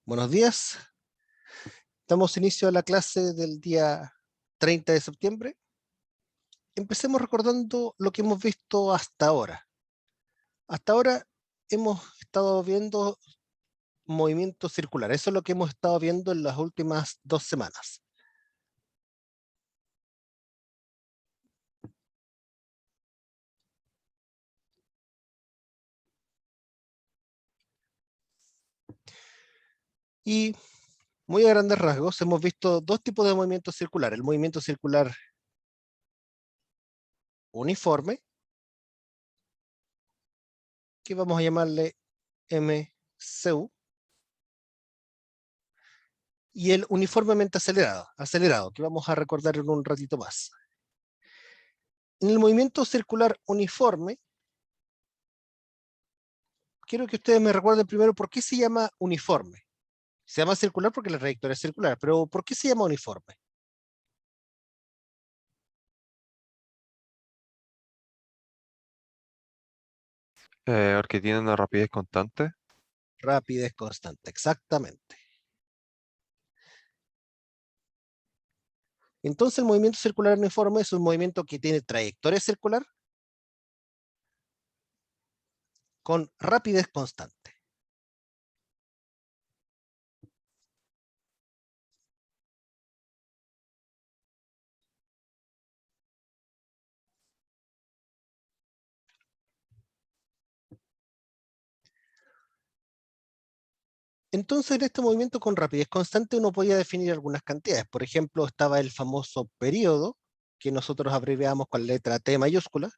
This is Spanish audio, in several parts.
Buenos días. Damos inicio a la clase del día 30 de septiembre. Empecemos recordando lo que hemos visto hasta ahora. Hasta ahora hemos estado viendo movimiento circular. Eso es lo que hemos estado viendo en las últimas 2 semanas. Y muy a grandes rasgos hemos visto dos tipos de movimiento circular. El movimiento circular uniforme, que vamos a llamarle MCU, y el uniformemente acelerado, que vamos a recordar en un ratito más. En el movimiento circular uniforme, quiero que ustedes me recuerden primero por qué se llama uniforme. Se llama circular porque la trayectoria es circular, pero ¿por qué se llama uniforme? Porque tiene una rapidez constante. Rapidez constante, exactamente. Entonces el movimiento circular uniforme es un movimiento que tiene trayectoria circular con rapidez constante. Entonces en este movimiento con rapidez constante uno podía definir algunas cantidades. Por ejemplo, estaba el famoso periodo, que nosotros abreviamos con la letra T mayúscula.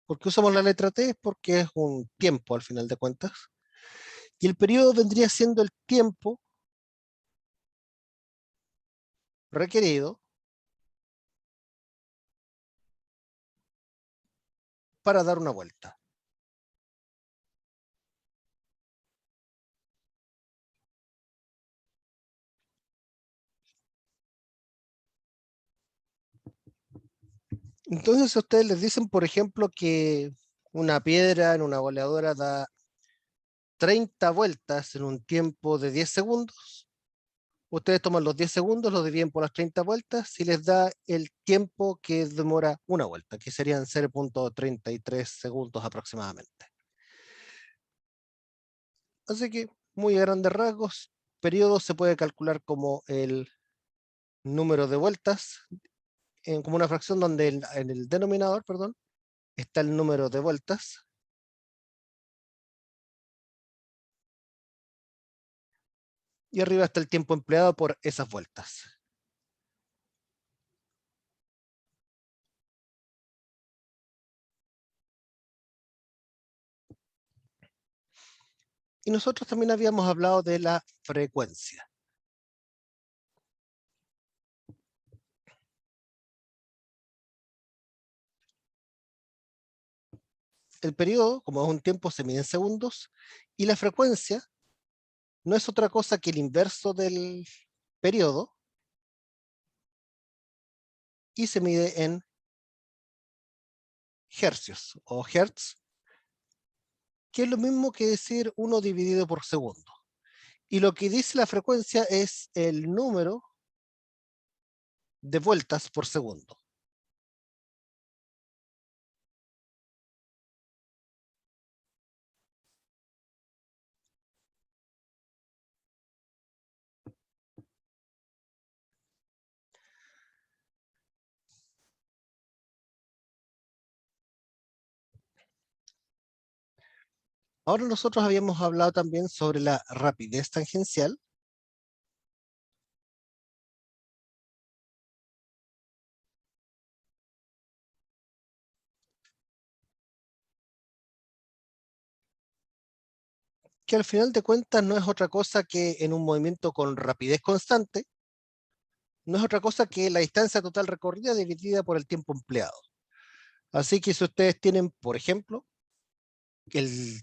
¿Por qué usamos la letra T? Porque es un tiempo al final de cuentas. Y el periodo vendría siendo el tiempo requerido para dar una vuelta. Entonces, si ustedes les dicen, por ejemplo, que una piedra en una boleadora da 30 vueltas en un tiempo de 10 segundos, ustedes toman los 10 segundos, los dividen por las 30 vueltas y les da el tiempo que demora una vuelta, que serían 0,33 segundos aproximadamente. Así que, muy a grandes rasgos, periodo se puede calcular como el número de vueltas, como una fracción donde en el denominador, perdón, está el número de vueltas y arriba está el tiempo empleado por esas vueltas. Y nosotros también habíamos hablado de la frecuencia. El periodo, como es un tiempo, se mide en segundos y la frecuencia no es otra cosa que el inverso del periodo y se mide en hercios o hertz, que es lo mismo que decir 1 dividido por segundo. Y lo que dice la frecuencia es el número de vueltas por segundo. Ahora nosotros habíamos hablado también sobre la rapidez tangencial, que al final de cuentas no es otra cosa que en un movimiento con rapidez constante, no es otra cosa que la distancia total recorrida dividida por el tiempo empleado. Así que si ustedes tienen, por ejemplo, el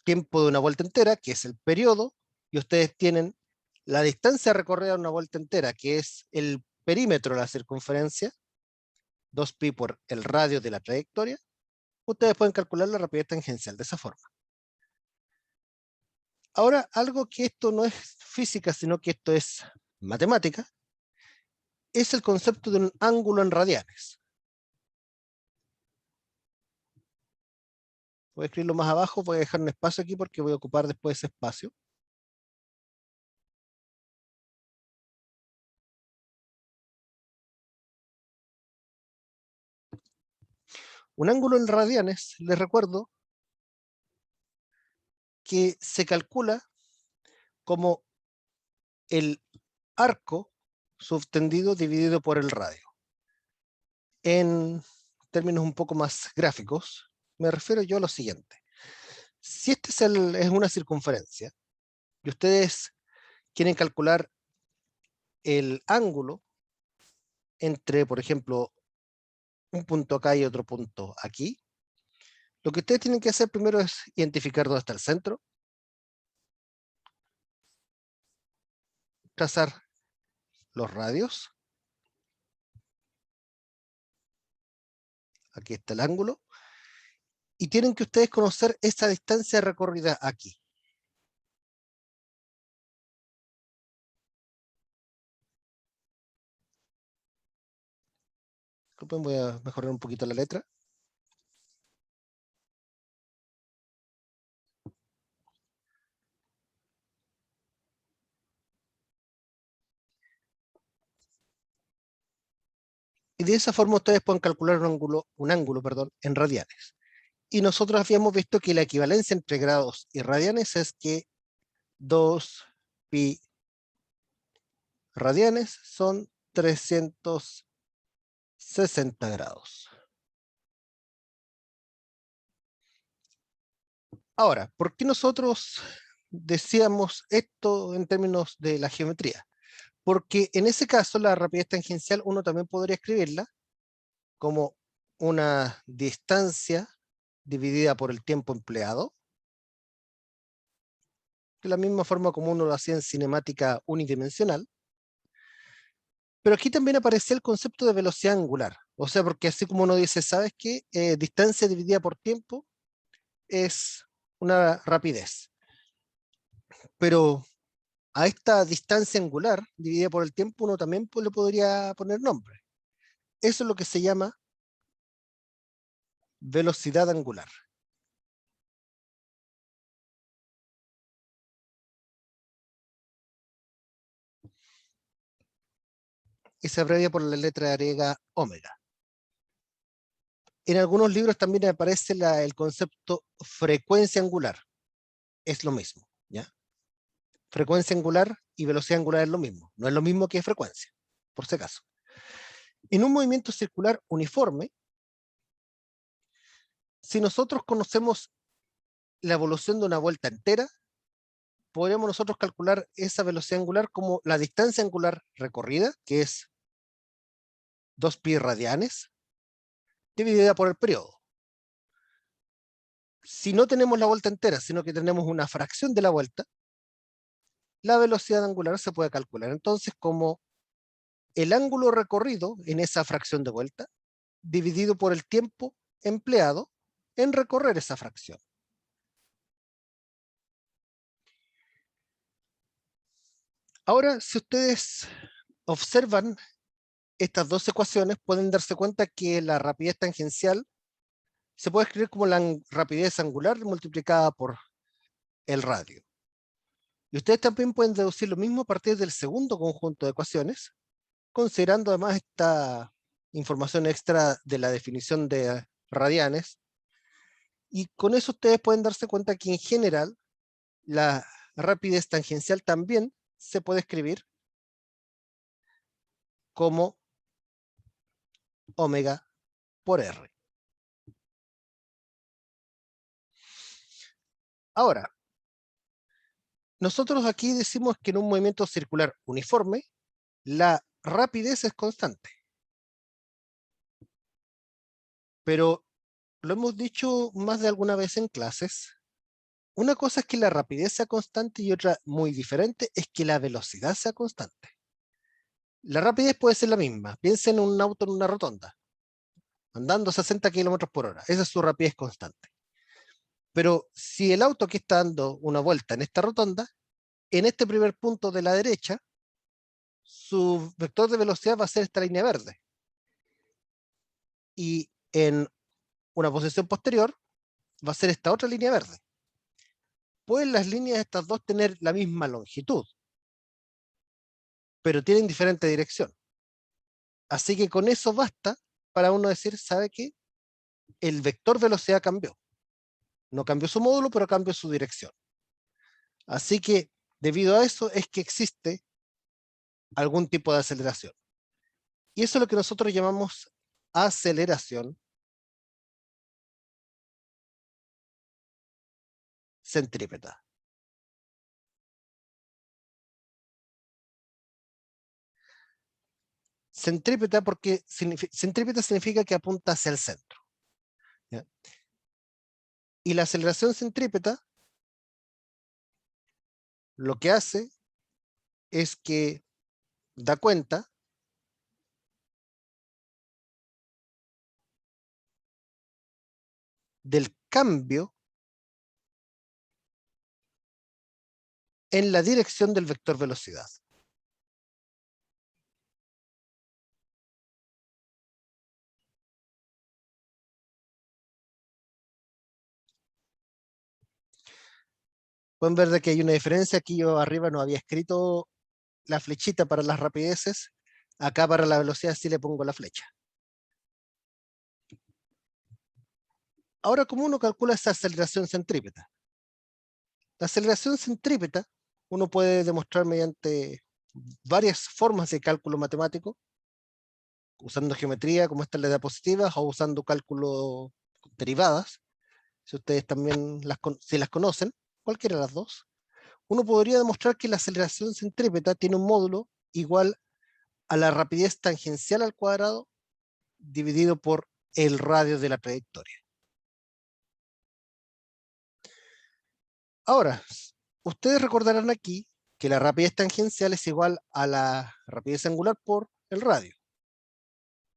tiempo de una vuelta entera, que es el periodo, y ustedes tienen la distancia recorrida de una vuelta entera, que es el perímetro de la circunferencia, 2pi por el radio de la trayectoria, ustedes pueden calcular la rapidez tangencial de esa forma. Ahora, algo que esto no es física, sino que esto es matemática, es el concepto de un ángulo en radianes. Voy a escribirlo más abajo, voy a dejar un espacio aquí porque voy a ocupar después ese espacio. Un ángulo en radianes, les recuerdo, que se calcula como el arco subtendido dividido por el radio. En términos un poco más gráficos, me refiero yo a lo siguiente. Si este es una circunferencia y ustedes quieren calcular el ángulo entre, por ejemplo, un punto acá y otro punto aquí, lo que ustedes tienen que hacer primero es identificar dónde está el centro, trazar los radios, aquí está el ángulo, y tienen que ustedes conocer esta distancia recorrida aquí. Disculpen, voy a mejorar un poquito la letra. Y de esa forma ustedes pueden calcular un ángulo, perdón, en radianes. Y nosotros habíamos visto que la equivalencia entre grados y radianes es que 2 pi radianes son 360 grados. Ahora, ¿por qué nosotros decíamos esto en términos de la geometría? Porque en ese caso la rapidez tangencial uno también podría escribirla como una distancia dividida por el tiempo empleado, de la misma forma como uno lo hacía en cinemática unidimensional. Pero aquí también aparecía el concepto de velocidad angular. O sea, porque así como uno dice, ¿sabes qué? Distancia dividida por tiempo es una rapidez. Pero a esta distancia angular dividida por el tiempo uno también le podría poner nombre. Eso es lo que se llama velocidad angular. Y se abrevia por la letra griega omega. En algunos libros también aparece el concepto frecuencia angular. Es lo mismo, ¿ya? Frecuencia angular y velocidad angular es lo mismo. No es lo mismo que frecuencia, por si acaso. En un movimiento circular uniforme, si nosotros conocemos la evolución de una vuelta entera, podríamos nosotros calcular esa velocidad angular como la distancia angular recorrida, que es 2 pi radianes, dividida por el periodo. Si no tenemos la vuelta entera, sino que tenemos una fracción de la vuelta, la velocidad angular se puede calcular entonces como el ángulo recorrido en esa fracción de vuelta, dividido por el tiempo empleado en recorrer esa fracción. Ahora, si ustedes observan estas dos ecuaciones, pueden darse cuenta que la rapidez tangencial se puede escribir como la rapidez angular multiplicada por el radio. Y ustedes también pueden deducir lo mismo a partir del segundo conjunto de ecuaciones, considerando además esta información extra de la definición de radianes. Y con eso ustedes pueden darse cuenta que en general la rapidez tangencial también se puede escribir como omega por R. Ahora, nosotros aquí decimos que en un movimiento circular uniforme, la rapidez es constante. Pero lo hemos dicho más de alguna vez en clases. Una cosa es que la rapidez sea constante y otra muy diferente es que la velocidad sea constante. La rapidez puede ser la misma. Piensen en un auto en una rotonda, andando a 60 kilómetros por hora. Esa es su rapidez constante. Pero si el auto aquí está dando una vuelta en esta rotonda, en este primer punto de la derecha, su vector de velocidad va a ser esta línea verde. Y en una posición posterior va a ser esta otra línea verde. Pueden las líneas de estas dos tener la misma longitud, pero tienen diferente dirección. Así que con eso basta para uno decir, ¿sabe qué? El vector velocidad cambió. No cambió su módulo, pero cambió su dirección. Así que debido a eso es que existe algún tipo de aceleración. Y eso es lo que nosotros llamamos aceleración centrípeta. Centrípeta porque centrípeta significa que apunta hacia el centro. ¿Ya? Y la aceleración centrípeta lo que hace es que da cuenta del cambio en la dirección del vector velocidad. Pueden ver de que hay una diferencia. Aquí yo arriba no había escrito la flechita para las rapideces. Acá para la velocidad sí le pongo la flecha. Ahora, ¿cómo uno calcula esa aceleración centrípeta? La aceleración centrípeta uno puede demostrar mediante varias formas de cálculo matemático, usando geometría como esta en la diapositivas o usando cálculo derivadas, si ustedes también si las conocen, cualquiera de las dos. Uno podría demostrar que la aceleración centrípeta tiene un módulo igual a la rapidez tangencial al cuadrado dividido por el radio de la trayectoria. Ahora, ustedes recordarán aquí que la rapidez tangencial es igual a la rapidez angular por el radio.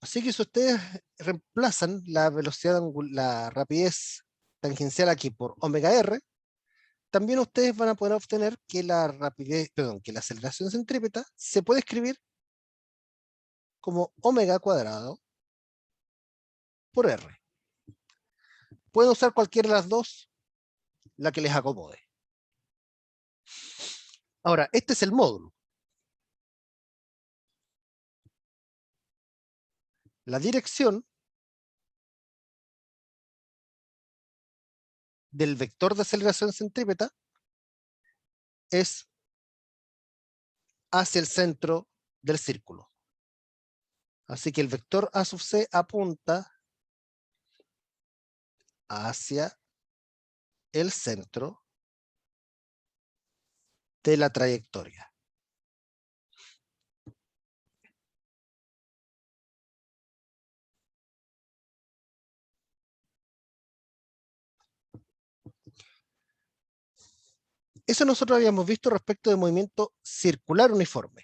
Así que si ustedes reemplazan la velocidad, la rapidez tangencial aquí por omega r, también ustedes van a poder obtener que la rapidez, perdón, que la aceleración centrípeta se puede escribir como omega cuadrado por r. Pueden usar cualquiera de las dos, la que les acomode. Ahora, este es el módulo. La dirección del vector de aceleración centrípeta es hacia el centro del círculo. Así que el vector A sub C apunta hacia el centro de la trayectoria. Eso nosotros habíamos visto respecto de movimiento circular uniforme.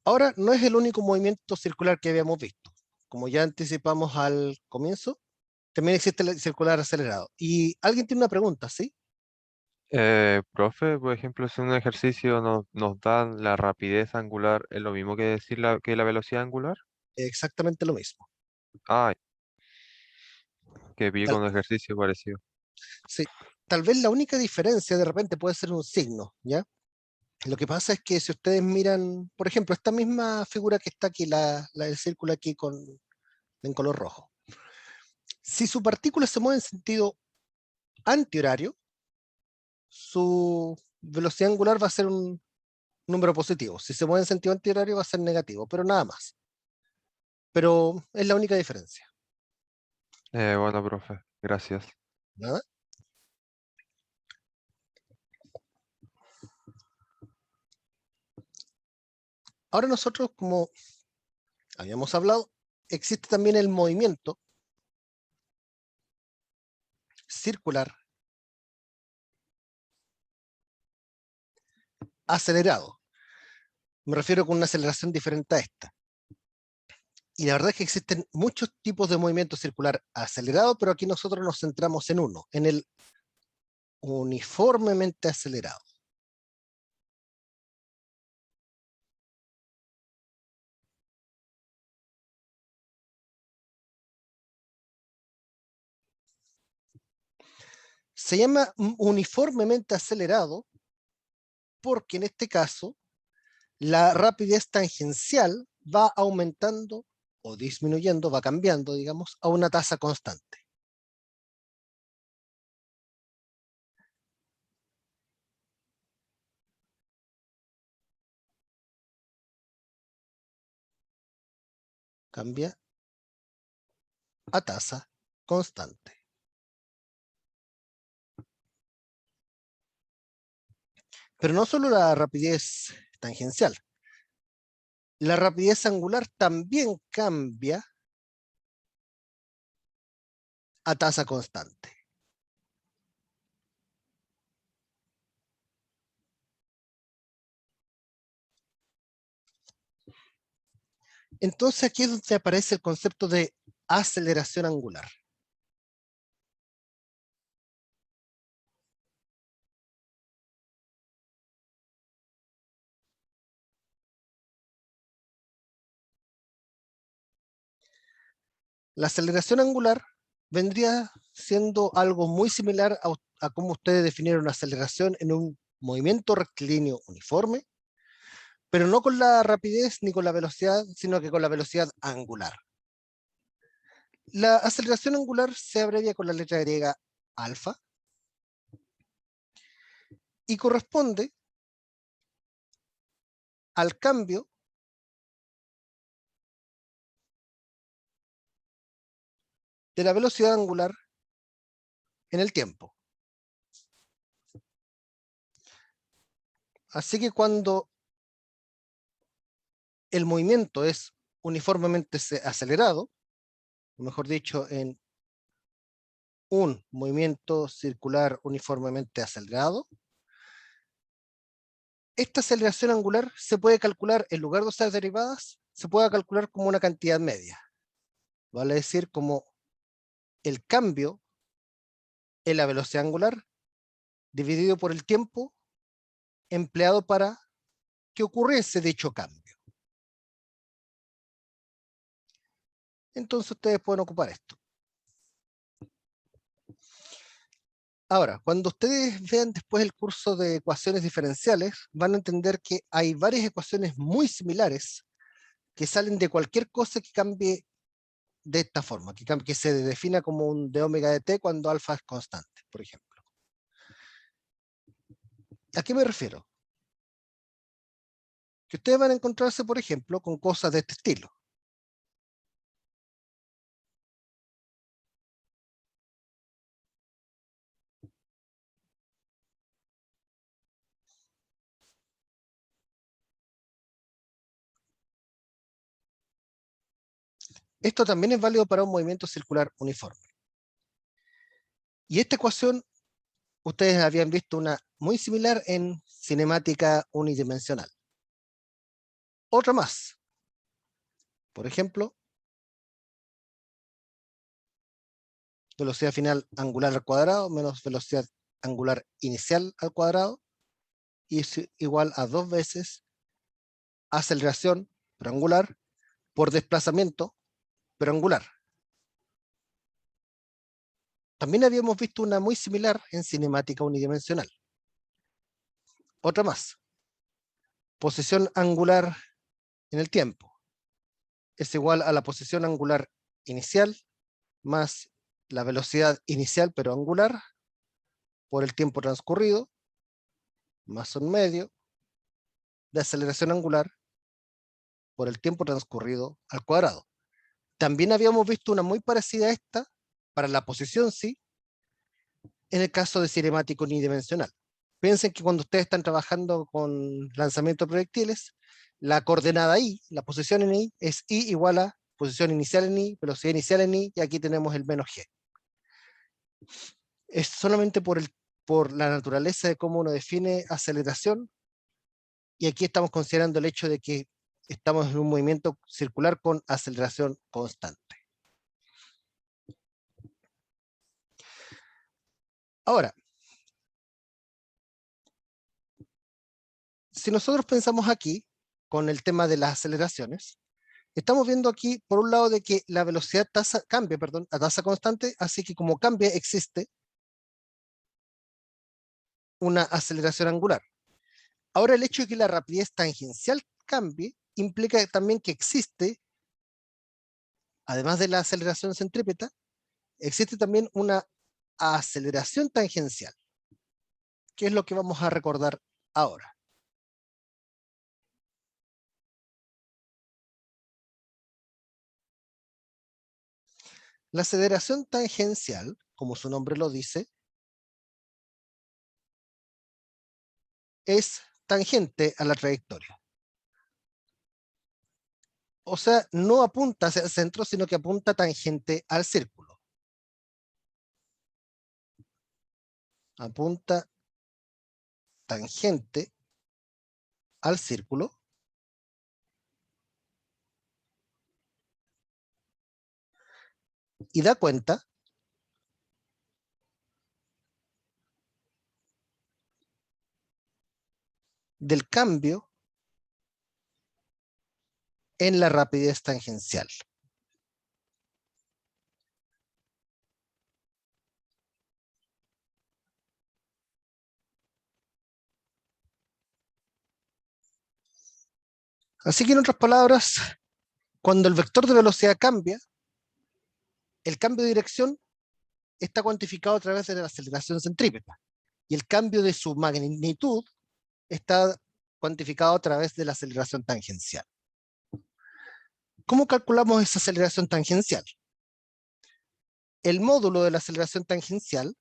Ahora, no es el único movimiento circular que habíamos visto. Como ya anticipamos al comienzo, también existe el circular acelerado. Y alguien tiene una pregunta, ¿sí? Profe, por ejemplo, si en un ejercicio nos dan la rapidez angular, ¿es lo mismo que decir que la velocidad angular? Exactamente lo mismo. Ah, que vi Tal, con un ejercicio parecido. sí, tal vez la única diferencia de repente puede ser un signo, ¿ya? Lo que pasa es que si ustedes miran, por ejemplo, esta misma figura que está aquí, la del círculo aquí en color rojo. Si su partícula se mueve en sentido antihorario, su velocidad angular va a ser un número positivo. Si se mueve en sentido antihorario va a ser negativo, pero nada más. Pero es la única diferencia. Bueno, profe, gracias. ¿Nada? Ahora nosotros, como habíamos hablado, existe también el movimiento circular acelerado. Me refiero con una aceleración diferente a esta. Y la verdad es que existen muchos tipos de movimiento circular acelerado, pero aquí nosotros nos centramos en uno, en el uniformemente acelerado. Se llama uniformemente acelerado porque en este caso la rapidez tangencial va aumentando o disminuyendo, va cambiando, digamos, a una tasa constante. Cambia a tasa constante. Pero no solo la rapidez tangencial, la rapidez angular también cambia a tasa constante. Entonces aquí es donde aparece el concepto de aceleración angular. La aceleración angular vendría siendo algo muy similar a cómo ustedes definieron una aceleración en un movimiento rectilíneo uniforme, pero no con la rapidez ni con la velocidad, sino que con la velocidad angular. La aceleración angular se abrevia con la letra griega alfa y corresponde al cambio de la velocidad angular en el tiempo. Así que cuando el movimiento es uniformemente acelerado, o mejor dicho, en un movimiento circular uniformemente acelerado, esta aceleración angular se puede calcular, en lugar de usar derivadas, se puede calcular como una cantidad media. Vale decir, como el cambio en la velocidad angular dividido por el tiempo empleado para que ocurriese dicho cambio. Entonces ustedes pueden ocupar esto. Ahora, cuando ustedes vean después el curso de ecuaciones diferenciales, van a entender que hay varias ecuaciones muy similares que salen de cualquier cosa que cambie de esta forma, que se defina como un d omega de t cuando alfa es constante, por ejemplo. ¿A qué me refiero? Que ustedes van a encontrarse, por ejemplo, con cosas de este estilo. Esto también es válido para un movimiento circular uniforme. Y esta ecuación, ustedes habían visto una muy similar en cinemática unidimensional. Otra más. Por ejemplo, velocidad final angular al cuadrado menos velocidad angular inicial al cuadrado, y es igual a 2 veces aceleración pero angular por desplazamiento pero angular. También habíamos visto una muy similar en cinemática unidimensional. Otra más. Posición angular en el tiempo es igual a la posición angular inicial más la velocidad inicial pero angular por el tiempo transcurrido más un medio de aceleración angular por el tiempo transcurrido al cuadrado. También habíamos visto una muy parecida a esta para la posición sí en el caso de cinemático unidimensional. Piensen que cuando ustedes están trabajando con lanzamiento de proyectiles, la coordenada I, la posición en I, es I igual a posición inicial en I, velocidad inicial en I, y aquí tenemos el menos G. Es solamente por la naturaleza de cómo uno define aceleración, y aquí estamos considerando el hecho de que estamos en un movimiento circular con aceleración constante. Ahora, si nosotros pensamos aquí con el tema de las aceleraciones, estamos viendo aquí, por un lado, de que la velocidad cambia a tasa constante, así que como cambia, existe una aceleración angular. Ahora, el hecho de que la rapidez tangencial cambie implica también que existe, además de la aceleración centrípeta, existe también una aceleración tangencial, que es lo que vamos a recordar ahora. La aceleración tangencial, como su nombre lo dice, es tangente a la trayectoria. O sea, no apunta hacia el centro, sino que apunta tangente al círculo. Apunta tangente al círculo. Y da cuenta del cambio en la rapidez tangencial. Así que en otras palabras, cuando el vector de velocidad cambia, el cambio de dirección está cuantificado a través de la aceleración centrípeta. Y el cambio de su magnitud está cuantificado a través de la aceleración tangencial. ¿Cómo calculamos esa aceleración tangencial? El módulo de la aceleración tangencial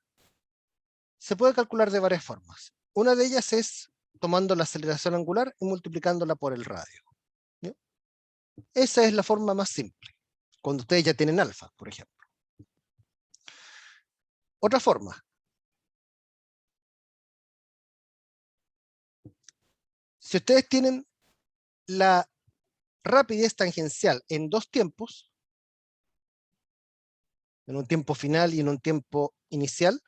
se puede calcular de varias formas. Una de ellas es tomando la aceleración angular y multiplicándola por el radio. ¿Sí? Esa es la forma más simple, cuando ustedes ya tienen alfa, por ejemplo. Otra forma. Si ustedes tienen la rapidez tangencial en dos tiempos, en un tiempo final y en un tiempo inicial,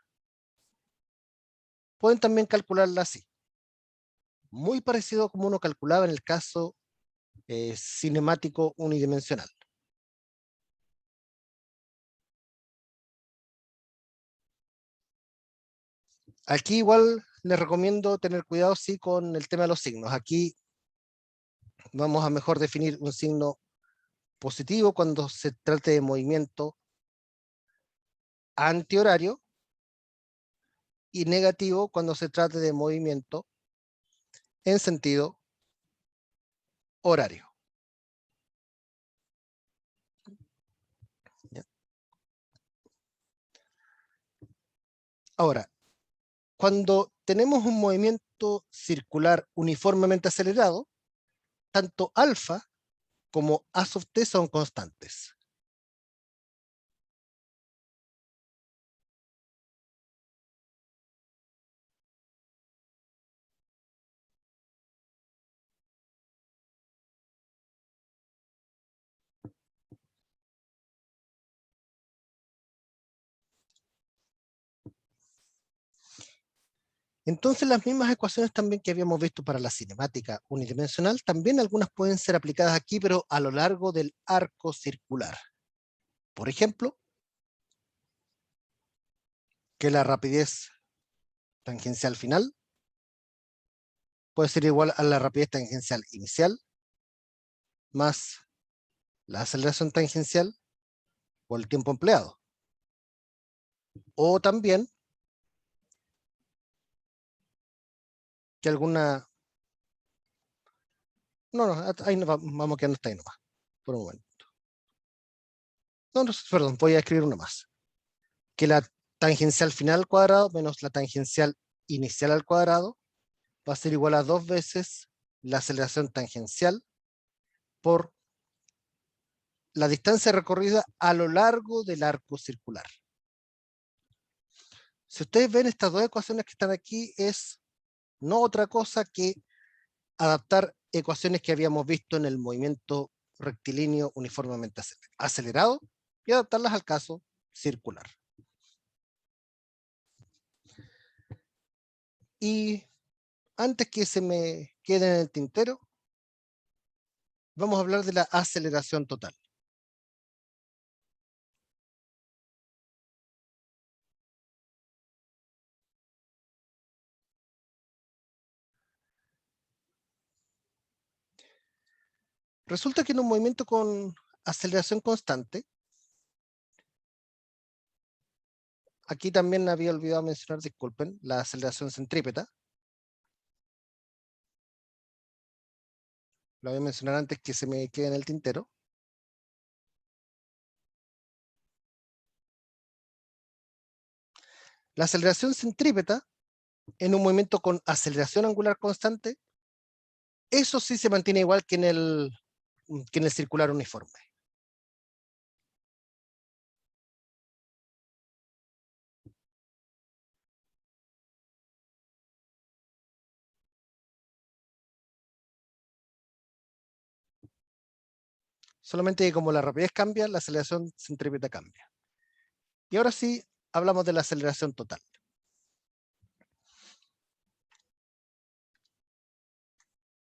pueden también calcularla así. Muy parecido a como uno calculaba en el caso cinemático unidimensional. Aquí igual les recomiendo tener cuidado sí con el tema de los signos. Aquí vamos a mejor definir un signo positivo cuando se trate de movimiento antihorario y negativo cuando se trate de movimiento en sentido horario. ¿Ya? Ahora, cuando tenemos un movimiento circular uniformemente acelerado, tanto alfa como a sub t son constantes. Entonces las mismas ecuaciones también que habíamos visto para la cinemática unidimensional, también algunas pueden ser aplicadas aquí, pero a lo largo del arco circular. Por ejemplo, que la rapidez tangencial final puede ser igual a la rapidez tangencial inicial más la aceleración tangencial por el tiempo empleado. O también que alguna... No, ahí no, vamos a quedarnos hasta ahí nomás, por un momento. No, perdón, voy a escribir una más. Que la tangencial final al cuadrado menos la tangencial inicial al cuadrado va a ser igual a 2 veces la aceleración tangencial por la distancia recorrida a lo largo del arco circular. Si ustedes ven estas dos ecuaciones que están aquí, es no otra cosa que adaptar ecuaciones que habíamos visto en el movimiento rectilíneo uniformemente acelerado y adaptarlas al caso circular. Y antes que se me quede en el tintero, vamos a hablar de la aceleración total. Resulta que en un movimiento con aceleración constante, aquí también había olvidado mencionar, disculpen, la aceleración centrípeta. Lo voy a mencionar antes que se me quede en el tintero. La aceleración centrípeta, en un movimiento con aceleración angular constante, eso sí se mantiene igual que en el circular uniforme. Solamente que como la rapidez cambia, la aceleración centrípeta cambia. Y ahora sí, hablamos de la aceleración total.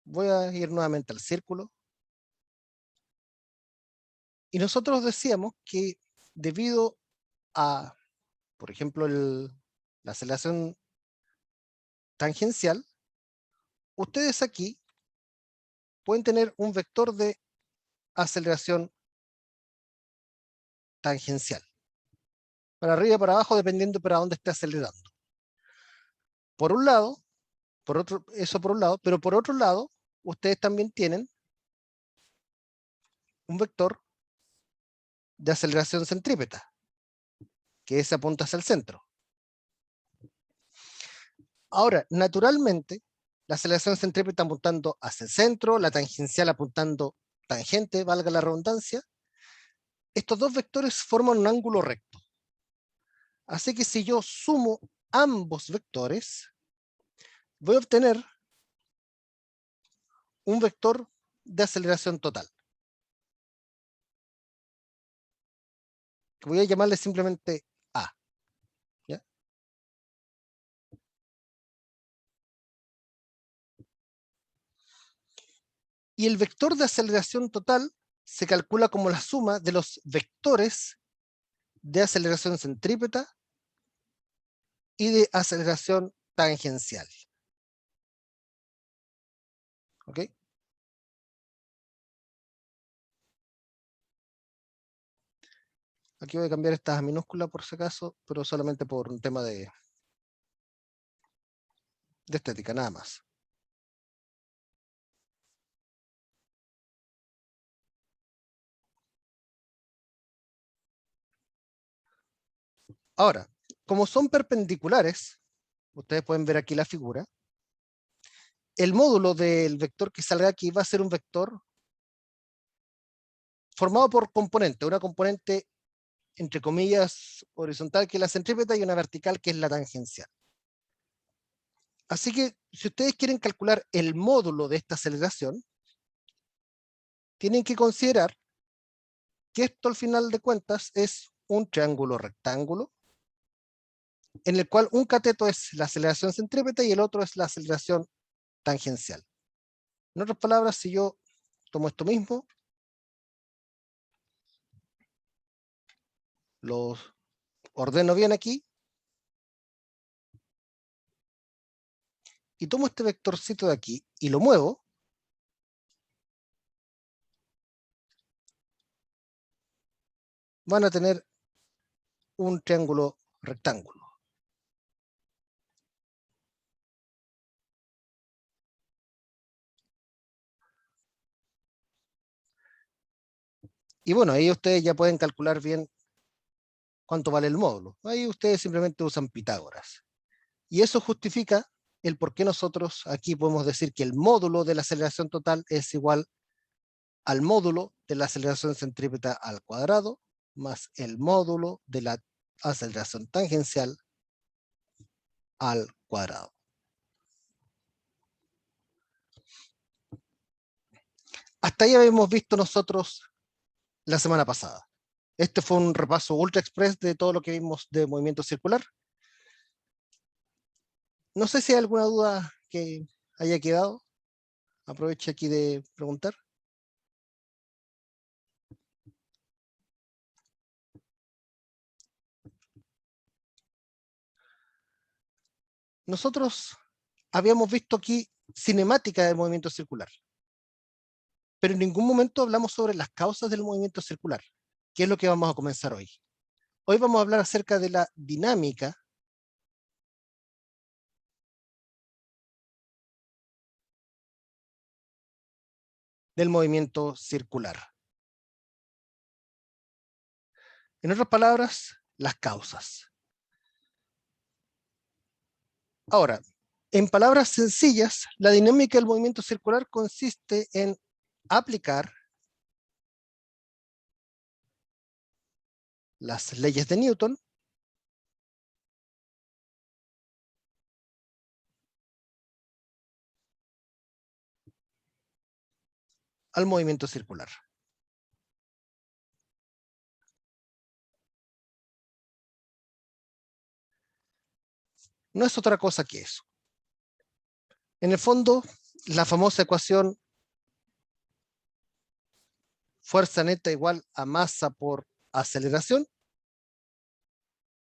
Voy a ir nuevamente al círculo. Y nosotros decíamos que debido a, por ejemplo, la aceleración tangencial, ustedes aquí pueden tener un vector de aceleración tangencial. Para arriba y para abajo, dependiendo para dónde esté acelerando. Por un lado, eso por un lado, pero por otro lado, ustedes también tienen un vector de aceleración centrípeta, que ese apunta hacia el centro. Ahora, naturalmente, la aceleración centrípeta apuntando hacia el centro, la tangencial apuntando tangente, valga la redundancia, estos dos vectores forman un ángulo recto. Así que si yo sumo ambos vectores, voy a obtener un vector de aceleración total. Voy a llamarle simplemente A. ¿Ya? Y el vector de aceleración total se calcula como la suma de los vectores de aceleración centrípeta y de aceleración tangencial. ¿Ok? Aquí voy a cambiar estas a minúsculas por si acaso, pero solamente por un tema de estética, nada más. Ahora, como son perpendiculares, ustedes pueden ver aquí la figura, el módulo del vector que salga aquí va a ser un vector formado por componentes, una componente entre comillas horizontal que es la centrípeta y una vertical que es la tangencial. Así que si ustedes quieren calcular el módulo de esta aceleración, tienen que considerar que esto al final de cuentas es un triángulo rectángulo en el cual un cateto es la aceleración centrípeta y el otro es la aceleración tangencial. En otras palabras, si yo tomo esto mismo, lo ordeno bien aquí, y tomo este vectorcito de aquí y lo muevo, van a tener un triángulo rectángulo. Y bueno, ahí ustedes ya pueden calcular bien cuánto vale el módulo. Ahí ustedes simplemente usan Pitágoras. Y eso justifica el por qué nosotros aquí podemos decir que el módulo de la aceleración total es igual al módulo de la aceleración centrípeta al cuadrado más el módulo de la aceleración tangencial al cuadrado. hasta ahí habíamos visto nosotros la semana pasada. Este fue un repaso ultra express de todo lo que vimos de movimiento circular. No sé si hay alguna duda que haya quedado. Aprovecho aquí de preguntar. Nosotros habíamos visto aquí cinemática del movimiento circular, pero en ningún momento hablamos sobre las causas del movimiento circular, que es lo que vamos a comenzar hoy. Hoy vamos a hablar acerca de la dinámica del movimiento circular. En otras palabras, las causas. Ahora, en palabras sencillas, la dinámica del movimiento circular consiste en aplicar las leyes de Newton al movimiento circular. No es otra cosa que eso. En el fondo, la famosa ecuación fuerza neta igual a masa por aceleración,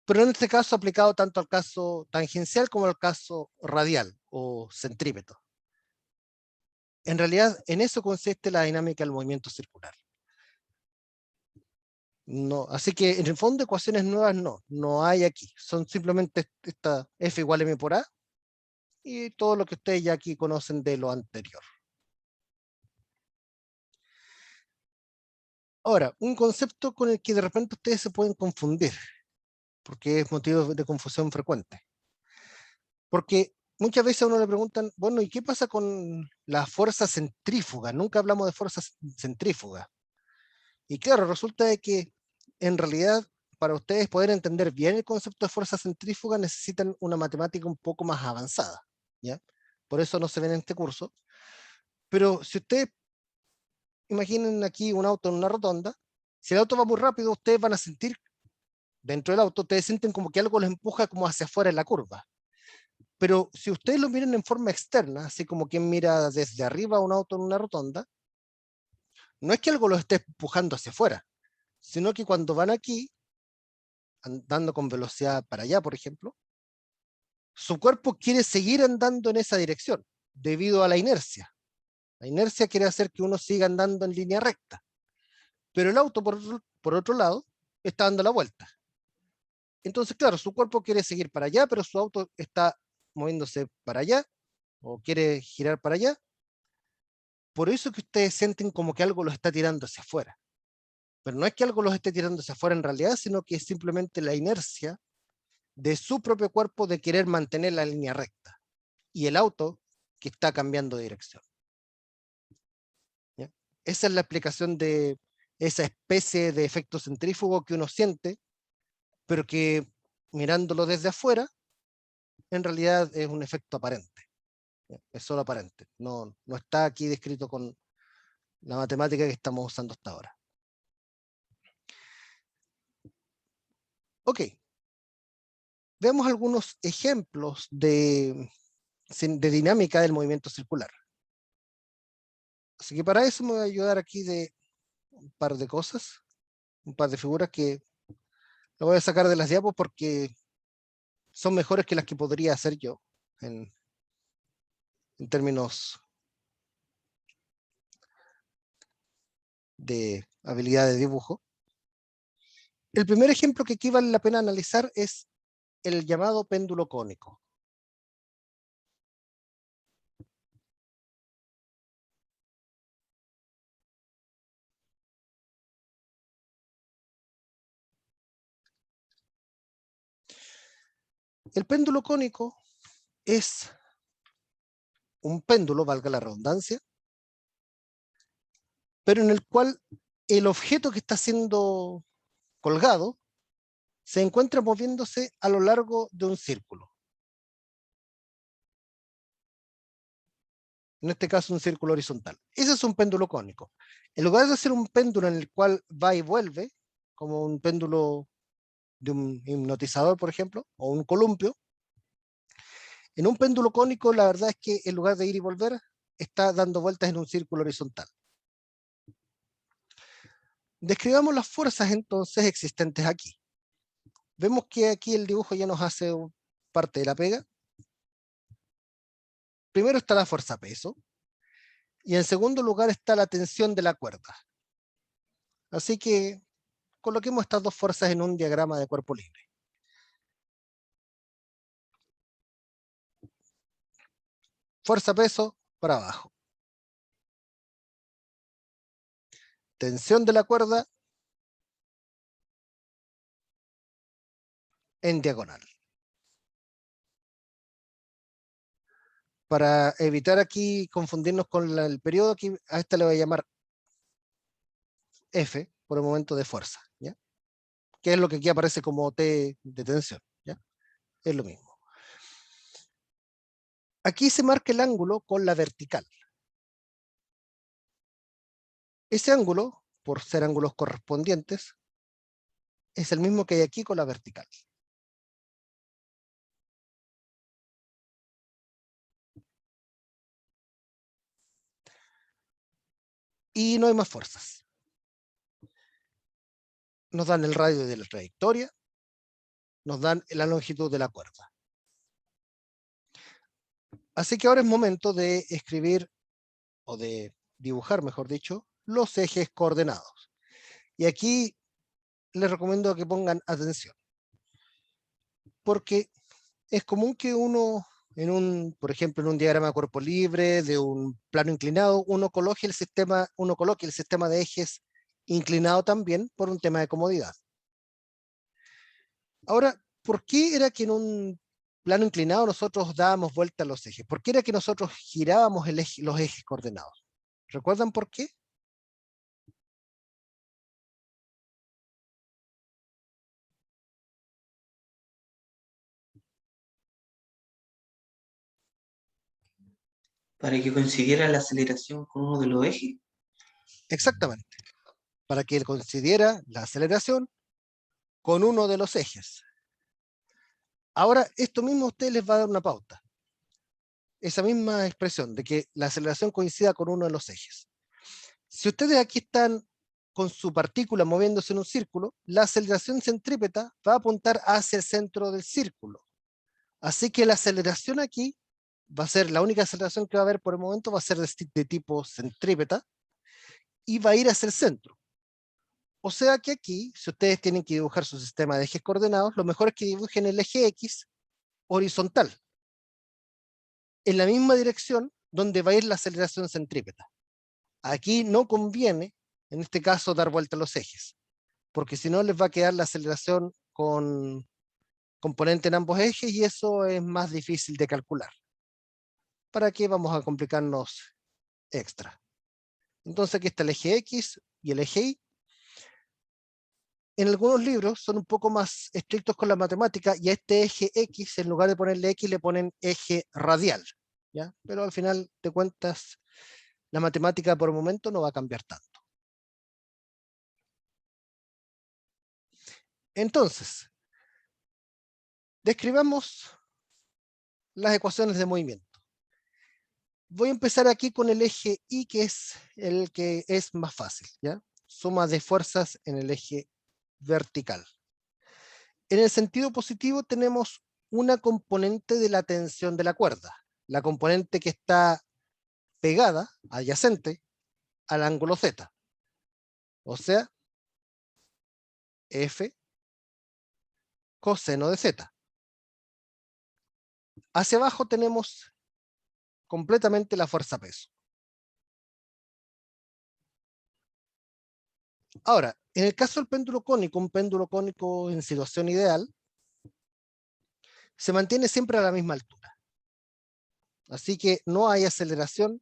pero en este caso aplicado tanto al caso tangencial como al caso radial o centrípeto. En realidad, en eso consiste la dinámica del movimiento circular. No, así que en el fondo ecuaciones nuevas no hay aquí. Son simplemente esta F igual a M por A y todo lo que ustedes ya aquí conocen de lo anterior. Ahora, un concepto con el que de repente ustedes se pueden confundir, porque es motivo de confusión frecuente. Porque muchas veces a uno le preguntan, bueno, ¿y qué pasa con la fuerza centrífuga? Nunca hablamos de fuerza centrífuga. Y claro, resulta de que en realidad para ustedes poder entender bien el concepto de fuerza centrífuga necesitan una matemática un poco más avanzada, ¿ya? Por eso no se ven en este curso. Pero si ustedes imaginen aquí un auto en una rotonda, si el auto va muy rápido, ustedes van a sentir, dentro del auto, ustedes sienten como que algo los empuja como hacia afuera en la curva. Pero si ustedes lo miran en forma externa, así como quien mira desde arriba un auto en una rotonda, no es que algo los esté empujando hacia afuera, sino que cuando van aquí, andando con velocidad para allá, por ejemplo, su cuerpo quiere seguir andando en esa dirección, debido a la inercia. La inercia quiere hacer que uno siga andando en línea recta, pero el auto, por otro lado, está dando la vuelta. Entonces, claro, su cuerpo quiere seguir para allá, pero su auto está moviéndose para allá, o quiere girar para allá. Por eso que ustedes sienten como que algo los está tirando hacia afuera. Pero no es que algo los esté tirando hacia afuera en realidad, sino que es simplemente la inercia de su propio cuerpo de querer mantener la línea recta. Y el auto que está cambiando de dirección. ¿Ya? Esa es la explicación de esa especie de efecto centrífugo que uno siente, pero que mirándolo desde afuera, en realidad es un efecto aparente. ¿Ya? Es solo aparente. No está aquí descrito con la matemática que estamos usando hasta ahora. Ok. Veamos algunos ejemplos de dinámica del movimiento circular. Así que para eso me voy a ayudar aquí de un par de cosas, un par de figuras que lo voy a sacar de las diapos porque son mejores que las que podría hacer yo en términos de habilidad de dibujo. El primer ejemplo que aquí vale la pena analizar es el llamado péndulo cónico. El péndulo cónico es un péndulo, valga la redundancia, pero en el cual el objeto que está siendo colgado se encuentra moviéndose a lo largo de un círculo. En este caso un círculo horizontal. Ese es un péndulo cónico. En lugar de ser un péndulo en el cual va y vuelve, como un péndulo de un hipnotizador, por ejemplo, o un columpio, en un péndulo cónico la verdad es que en lugar de ir y volver, está dando vueltas en un círculo horizontal. Describamos las fuerzas entonces existentes aquí. Vemos que aquí el dibujo ya nos hace parte de la pega. Primero está la fuerza peso y en segundo lugar está la tensión de la cuerda. Así que coloquemos estas dos fuerzas en un diagrama de cuerpo libre. Fuerza peso para abajo. Tensión de la cuerda en diagonal. Para evitar aquí confundirnos con el periodo, aquí a esta le voy a llamar F por el momento de fuerza, ¿ya? Que es lo que aquí aparece como T de tensión, ¿ya? Es lo mismo. Aquí se marca el ángulo con la vertical. Ese ángulo, por ser ángulos correspondientes, es el mismo que hay aquí con la vertical. Y no hay más fuerzas. Nos dan el radio de la trayectoria, nos dan la longitud de la cuerda. Así que ahora es momento de escribir, o de dibujar, mejor dicho, los ejes coordenados. Y aquí les recomiendo que pongan atención, porque es común que uno, por ejemplo, en un diagrama de cuerpo libre, de un plano inclinado, uno coloque el sistema de ejes inclinado también por un tema de comodidad. Ahora, ¿por qué era que en un plano inclinado nosotros dábamos vuelta a los ejes? ¿Por qué era que nosotros girábamos los ejes coordenados? ¿Recuerdan por qué? para que coincidiera la aceleración con uno de los ejes. Exactamente, para que él considera la aceleración con uno de los ejes. Ahora, esto mismo a ustedes les va a dar una pauta. Esa misma expresión de que la aceleración coincida con uno de los ejes. Si ustedes aquí están con su partícula moviéndose en un círculo, la aceleración centrípeta va a apuntar hacia el centro del círculo. Así que la aceleración aquí va a ser, la única aceleración que va a haber por el momento va a ser de tipo centrípeta y va a ir hacia el centro. O sea que aquí, si ustedes tienen que dibujar su sistema de ejes coordenados, lo mejor es que dibujen el eje X horizontal, en la misma dirección donde va a ir la aceleración centrípeta. Aquí no conviene, en este caso, dar vuelta a los ejes, porque si no les va a quedar la aceleración con componente en ambos ejes y eso es más difícil de calcular. ¿Para qué vamos a complicarnos extra? Entonces aquí está el eje X y el eje Y. En algunos libros son un poco más estrictos con la matemática y a este eje X, en lugar de ponerle X, le ponen eje radial, ¿ya? Pero al final de cuentas, la matemática por el momento no va a cambiar tanto. Entonces, describamos las ecuaciones de movimiento. Voy a empezar aquí con el eje Y, que es el que es más fácil, ¿ya? Suma de fuerzas en el eje vertical. En el sentido positivo tenemos una componente de la tensión de la cuerda, la componente que está pegada, adyacente, al ángulo Z. O sea, F coseno de Z. Hacia abajo tenemos completamente la fuerza peso. Ahora, en el caso del péndulo cónico, un péndulo cónico en situación ideal, se mantiene siempre a la misma altura. Así que no hay aceleración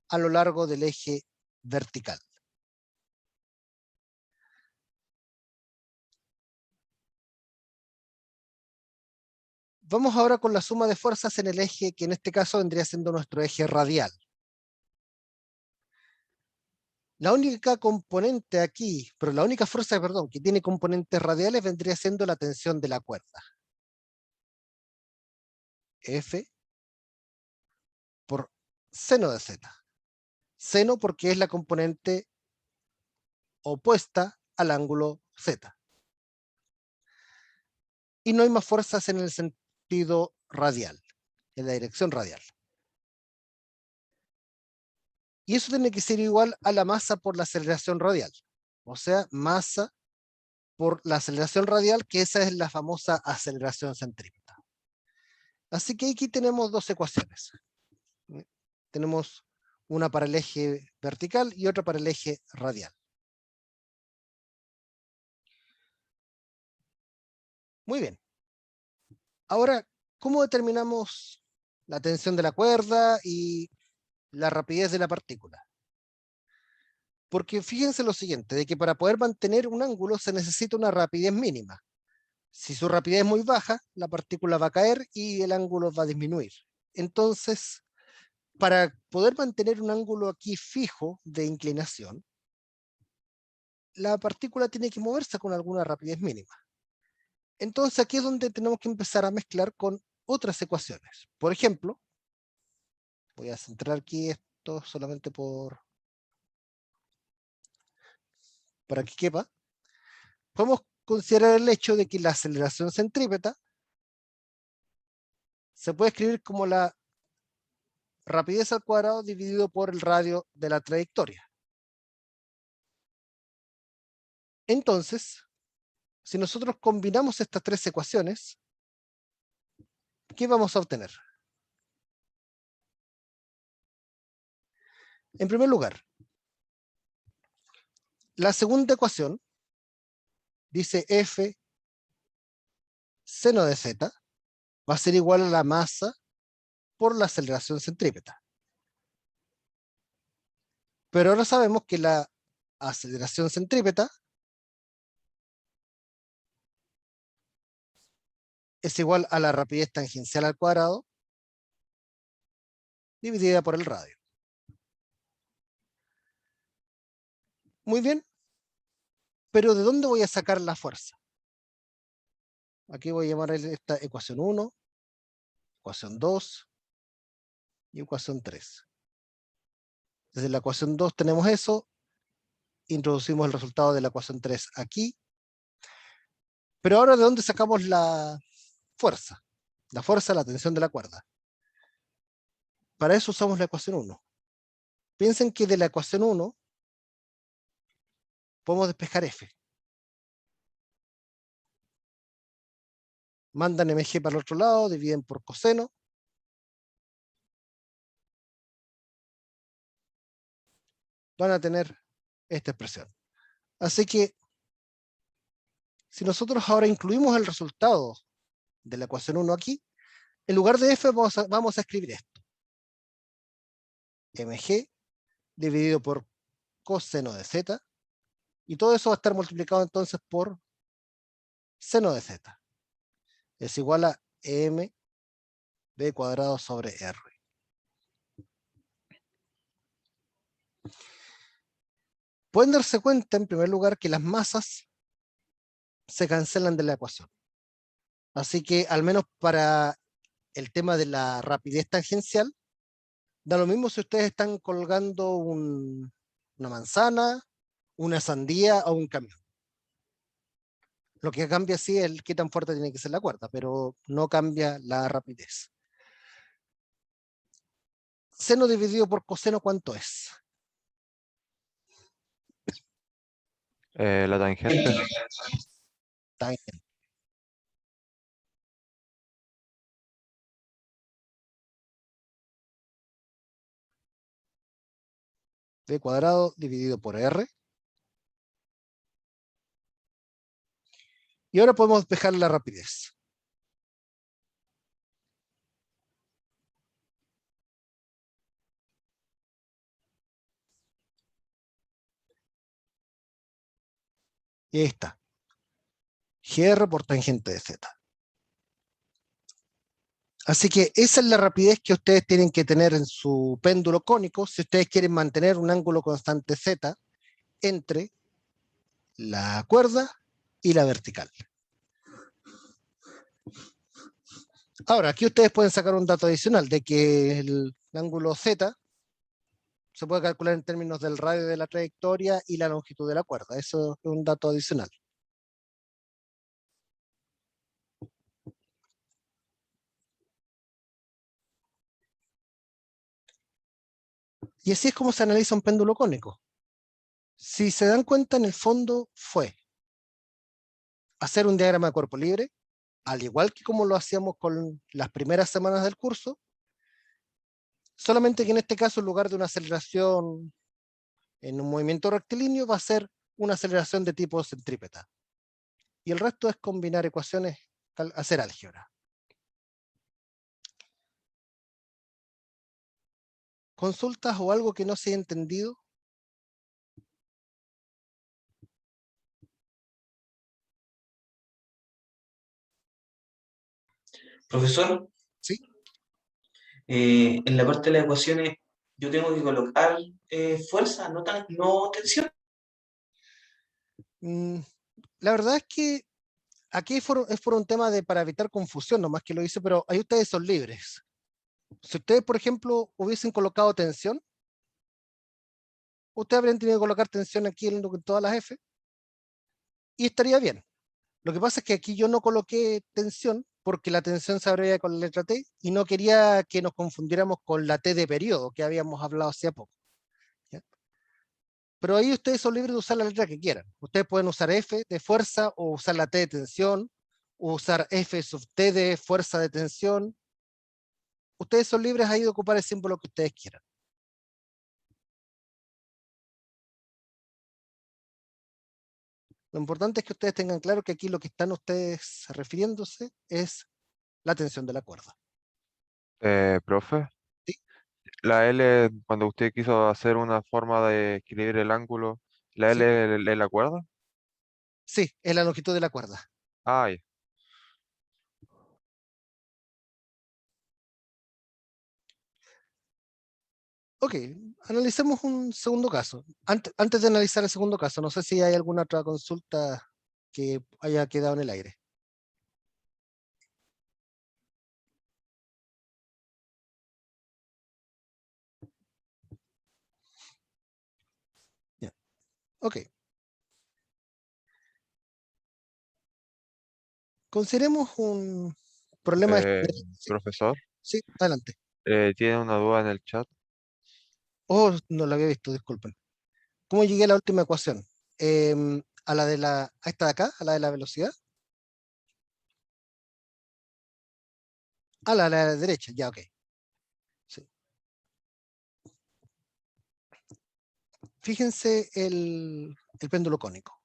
a lo largo del eje vertical. Vamos ahora con la suma de fuerzas en el eje que en este caso vendría siendo nuestro eje radial, La única componente aquí, pero la única fuerza, perdón, que tiene componentes radiales vendría siendo la tensión de la cuerda. F por seno de Z. Seno porque es la componente opuesta al ángulo Z. Y no hay más fuerzas en el sentido radial, en la dirección radial. Y eso tiene que ser igual a la masa por la aceleración radial. O sea, masa por la aceleración radial, que esa es la famosa aceleración centrípeta. Así que aquí tenemos dos ecuaciones. Tenemos una para el eje vertical y otra para el eje radial. Muy bien. Ahora, ¿cómo determinamos la tensión de la cuerda y la rapidez de la partícula? Porque fíjense lo siguiente, de que para poder mantener un ángulo se necesita una rapidez mínima. Si su rapidez es muy baja, la partícula va a caer y el ángulo va a disminuir. Entonces, para poder mantener un ángulo aquí fijo de inclinación, la partícula tiene que moverse con alguna rapidez mínima. Entonces aquí es donde tenemos que empezar a mezclar con otras ecuaciones. Por ejemplo, voy a centrar aquí esto solamente para que quepa. Podemos considerar el hecho de que la aceleración centrípeta se puede escribir como la rapidez al cuadrado dividido por el radio de la trayectoria. Entonces, si nosotros combinamos estas tres ecuaciones, ¿qué vamos a obtener? En primer lugar, la segunda ecuación dice F seno de Z va a ser igual a la masa por la aceleración centrípeta. Pero ahora sabemos que la aceleración centrípeta es igual a la rapidez tangencial al cuadrado dividida por el radio. Muy bien, pero ¿de dónde voy a sacar la fuerza? Aquí voy a llamar esta ecuación 1, ecuación 2 y ecuación 3. Desde la ecuación 2 tenemos eso, introducimos el resultado de la ecuación 3 aquí, pero ahora ¿de dónde sacamos la fuerza? La fuerza, la tensión de la cuerda. Para eso usamos la ecuación 1. Piensen que de la ecuación 1 podemos despejar F. Mandan mg para el otro lado, dividen por coseno. Van a tener esta expresión. Así que, si nosotros ahora incluimos el resultado de la ecuación 1 aquí, en lugar de F vamos a escribir esto. mg dividido por coseno de z, y todo eso va a estar multiplicado entonces por seno de z. Es igual a m b cuadrado sobre r. Pueden darse cuenta, en primer lugar, que las masas se cancelan de la ecuación. Así que, al menos para el tema de la rapidez tangencial, da lo mismo si ustedes están colgando una manzana, una sandía o un camión. Lo que cambia sí es qué tan fuerte tiene que ser la cuerda, pero no cambia la rapidez. Seno dividido por coseno, ¿cuánto es? La tangente. Tangente. B cuadrado dividido por R. Y ahora podemos despejar la rapidez. Y ahí está. GR por tangente de Z. Así que esa es la rapidez que ustedes tienen que tener en su péndulo cónico si ustedes quieren mantener un ángulo constante Z entre la cuerda y la vertical. Ahora, aquí ustedes pueden sacar un dato adicional de que el ángulo Z se puede calcular en términos del radio de la trayectoria y la longitud de la cuerda. Eso es un dato adicional. Y así es como se analiza un péndulo cónico. Si se dan cuenta, en el fondo fue hacer un diagrama de cuerpo libre, al igual que como lo hacíamos con las primeras semanas del curso, solamente que en este caso, en lugar de una aceleración en un movimiento rectilíneo, va a ser una aceleración de tipo centrípeta. Y el resto es combinar ecuaciones, hacer álgebra. ¿Consultas o algo que no se haya entendido? Profesor, ¿Sí? en la parte de las ecuaciones yo tengo que colocar fuerza, no tensión. Mm, la verdad es que aquí es por un tema de para evitar confusión, nomás que lo hice, pero ahí ustedes son libres. Si ustedes, por ejemplo, hubiesen colocado tensión, ustedes habrían tenido que colocar tensión aquí en todas las F y estaría bien. Lo que pasa es que aquí yo no coloqué tensión porque la tensión se abrevia con la letra T y no quería que nos confundiéramos con la T de periodo que habíamos hablado hace poco. ¿Ya? Pero ahí ustedes son libres de usar la letra que quieran. Ustedes pueden usar F de fuerza o usar la T de tensión o usar F sub T de fuerza de tensión. Ustedes son libres ahí de ocupar el símbolo que ustedes quieran. Lo importante es que ustedes tengan claro que aquí lo que están ustedes refiriéndose es la tensión de la cuerda. Profe, ¿Sí? la L, cuando usted quiso hacer una forma de equilibrar el ángulo, ¿la ¿Sí? L es la cuerda? Sí, es la longitud de la cuerda. Ah, ya. Ok, analicemos un segundo caso. Antes de analizar el segundo caso, no sé si hay alguna otra consulta que haya quedado en el aire. Ya. Ok, consideremos un problema. Sí, Profesor, sí, adelante. ¿tiene una duda en el chat? Oh, no lo había visto, disculpen. ¿Cómo llegué a la última ecuación? A la de a esta de acá, a la de la velocidad. A la de la derecha, ya, ok. Sí. Fíjense el péndulo cónico.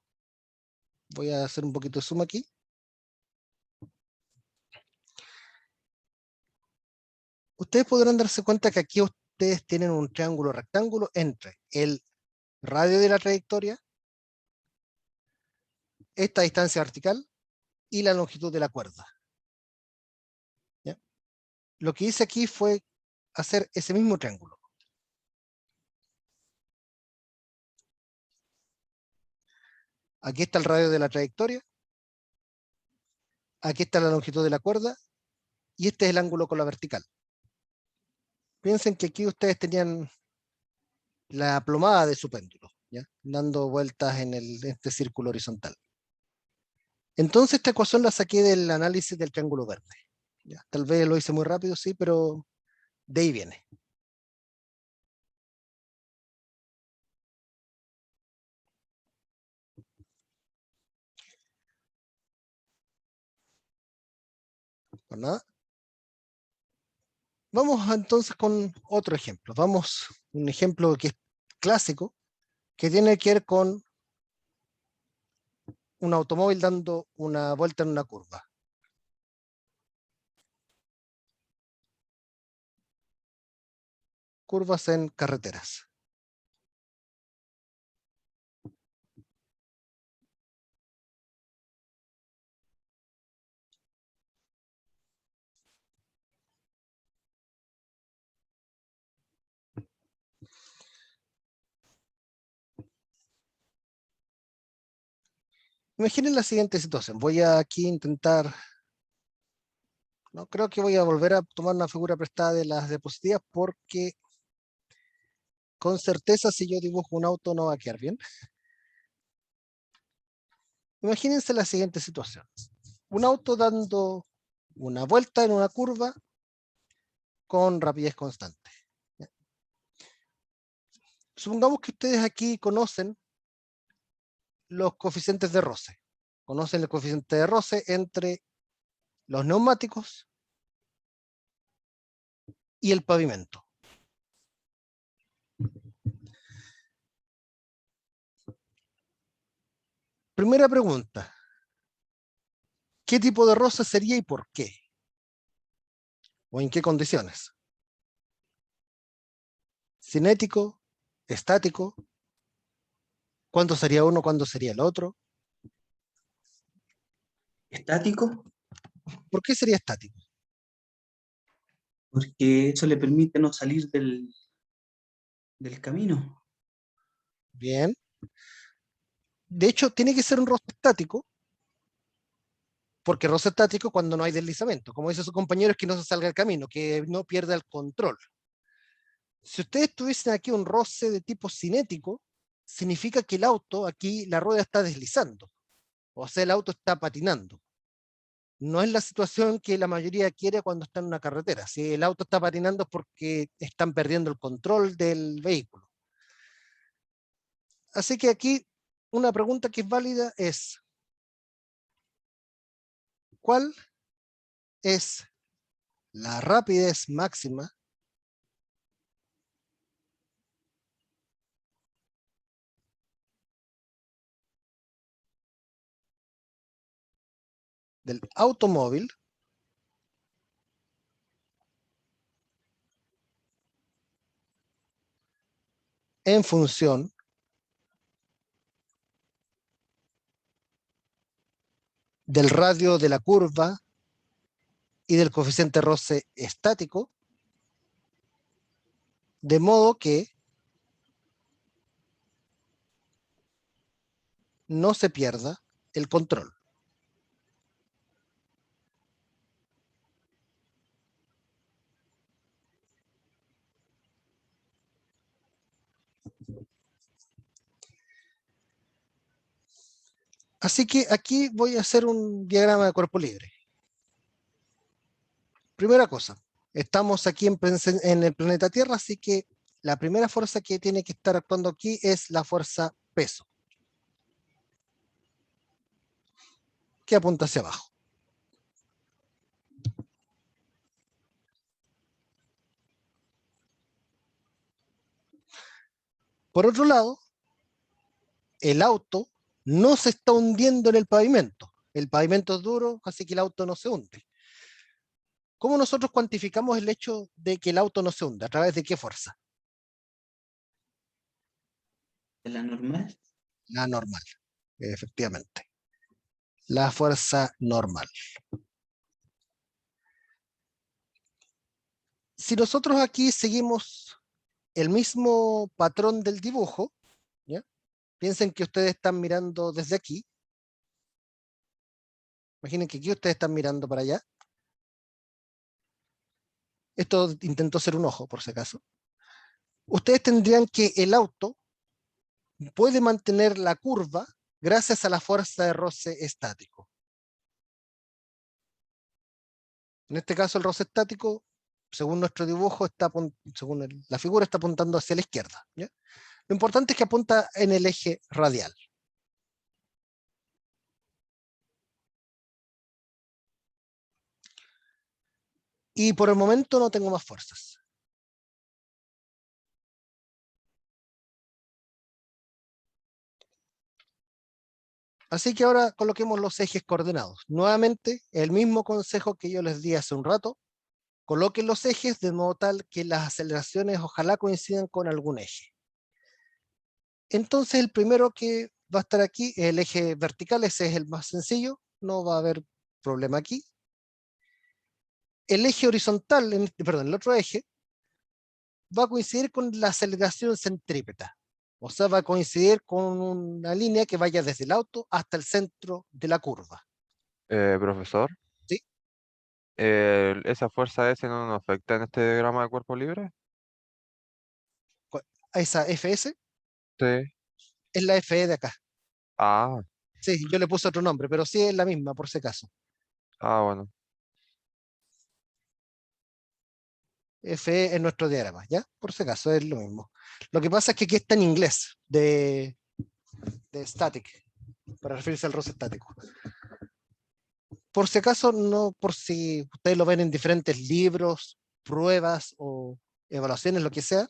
Voy a hacer un poquito de zoom aquí. Ustedes podrán darse cuenta que aquí ustedes tienen un triángulo rectángulo entre el radio de la trayectoria, esta distancia vertical y la longitud de la cuerda. ¿Ya? Lo que hice aquí fue hacer ese mismo triángulo. Aquí está el radio de la trayectoria, aquí está la longitud de la cuerda y este es el ángulo con la vertical. Piensen que aquí ustedes tenían la plomada de su péndulo, ¿ya? Dando vueltas en este círculo horizontal. Entonces esta ecuación la saqué del análisis del triángulo verde. ¿Ya? Tal vez lo hice muy rápido, sí, pero de ahí viene. Por nada. Vamos entonces con otro ejemplo. Vamos, un ejemplo que es clásico, que tiene que ver con un automóvil dando una vuelta en una curva. Curvas en carreteras. Imaginen la siguiente situación. Voy a aquí intentar, no creo que voy a volver a tomar una figura prestada de las diapositivas porque con certeza si yo dibujo un auto no va a quedar bien. Imagínense la siguiente situación. Un auto dando una vuelta en una curva con rapidez constante. Supongamos que ustedes aquí conocen los coeficientes de roce. Conocen el coeficiente de roce entre los neumáticos y el pavimento. Primera pregunta. ¿Qué tipo de roce sería y por qué? ¿O en qué condiciones? ¿Cinético? ¿Estático? ¿Cuándo sería uno? ¿Cuándo sería el otro? Estático, ¿Por qué sería estático? porque eso le permite no salir del camino. Bien. De hecho, tiene que ser un roce estático, porque roce estático cuando no hay deslizamiento. Como dice su compañero, es que no se salga del camino, que no pierda el control. Si ustedes tuviesen aquí un roce de tipo cinético, significa que el auto, aquí la rueda está deslizando. O sea, el auto está patinando. No es la situación que la mayoría quiere cuando está en una carretera. Si el auto está patinando es porque están perdiendo el control del vehículo. Así que aquí una pregunta que es válida es, ¿cuál es la rapidez máxima del automóvil en función del radio de la curva y del coeficiente roce estático, de modo que no se pierda el control? Así que aquí voy a hacer un diagrama de cuerpo libre. Primera cosa, estamos aquí en el planeta Tierra, así que la primera fuerza que tiene que estar actuando aquí es la fuerza peso, que apunta hacia abajo. Por otro lado, el auto no se está hundiendo en el pavimento. El pavimento es duro, así que el auto no se hunde. ¿Cómo nosotros cuantificamos el hecho de que el auto no se hunde? ¿A través de qué fuerza? ¿De la normal? La normal, efectivamente. La fuerza normal. Si nosotros aquí seguimos el mismo patrón del dibujo, ¿ya? Piensen que ustedes están mirando desde aquí. Imaginen que aquí ustedes están mirando para allá. Esto intentó ser un ojo, por si acaso. Ustedes tendrían que el auto puede mantener la curva gracias a la fuerza de roce estático. En este caso, el roce estático, según nuestro dibujo, según la figura, está apuntando hacia la izquierda, ¿ya? Lo importante es que apunta en el eje radial. Y por el momento no tengo más fuerzas. Así que ahora coloquemos los ejes coordenados. Nuevamente, el mismo consejo que yo les di hace un rato. Coloquen los ejes de modo tal que las aceleraciones ojalá coincidan con algún eje. Entonces el primero que va a estar aquí, el eje vertical, ese es el más sencillo, no va a haber problema aquí. El eje horizontal, perdón, el otro eje, va a coincidir con la aceleración centrípeta. O sea, va a coincidir con una línea que vaya desde el auto hasta el centro de la curva. Profesor, ¿Sí? ¿esa fuerza S no nos afecta en este diagrama de cuerpo libre? Esa Fs Sí. es la Fe de acá. Ah, Sí, yo le puse otro nombre, pero sí es la misma, por si acaso. bueno. Fe es nuestro diagrama, ¿ya? Por si acaso es lo mismo. Lo que pasa es que aquí está en inglés, de static, para referirse al roce estático. Por si acaso, no, por si ustedes lo ven en diferentes libros, pruebas o evaluaciones, lo que sea,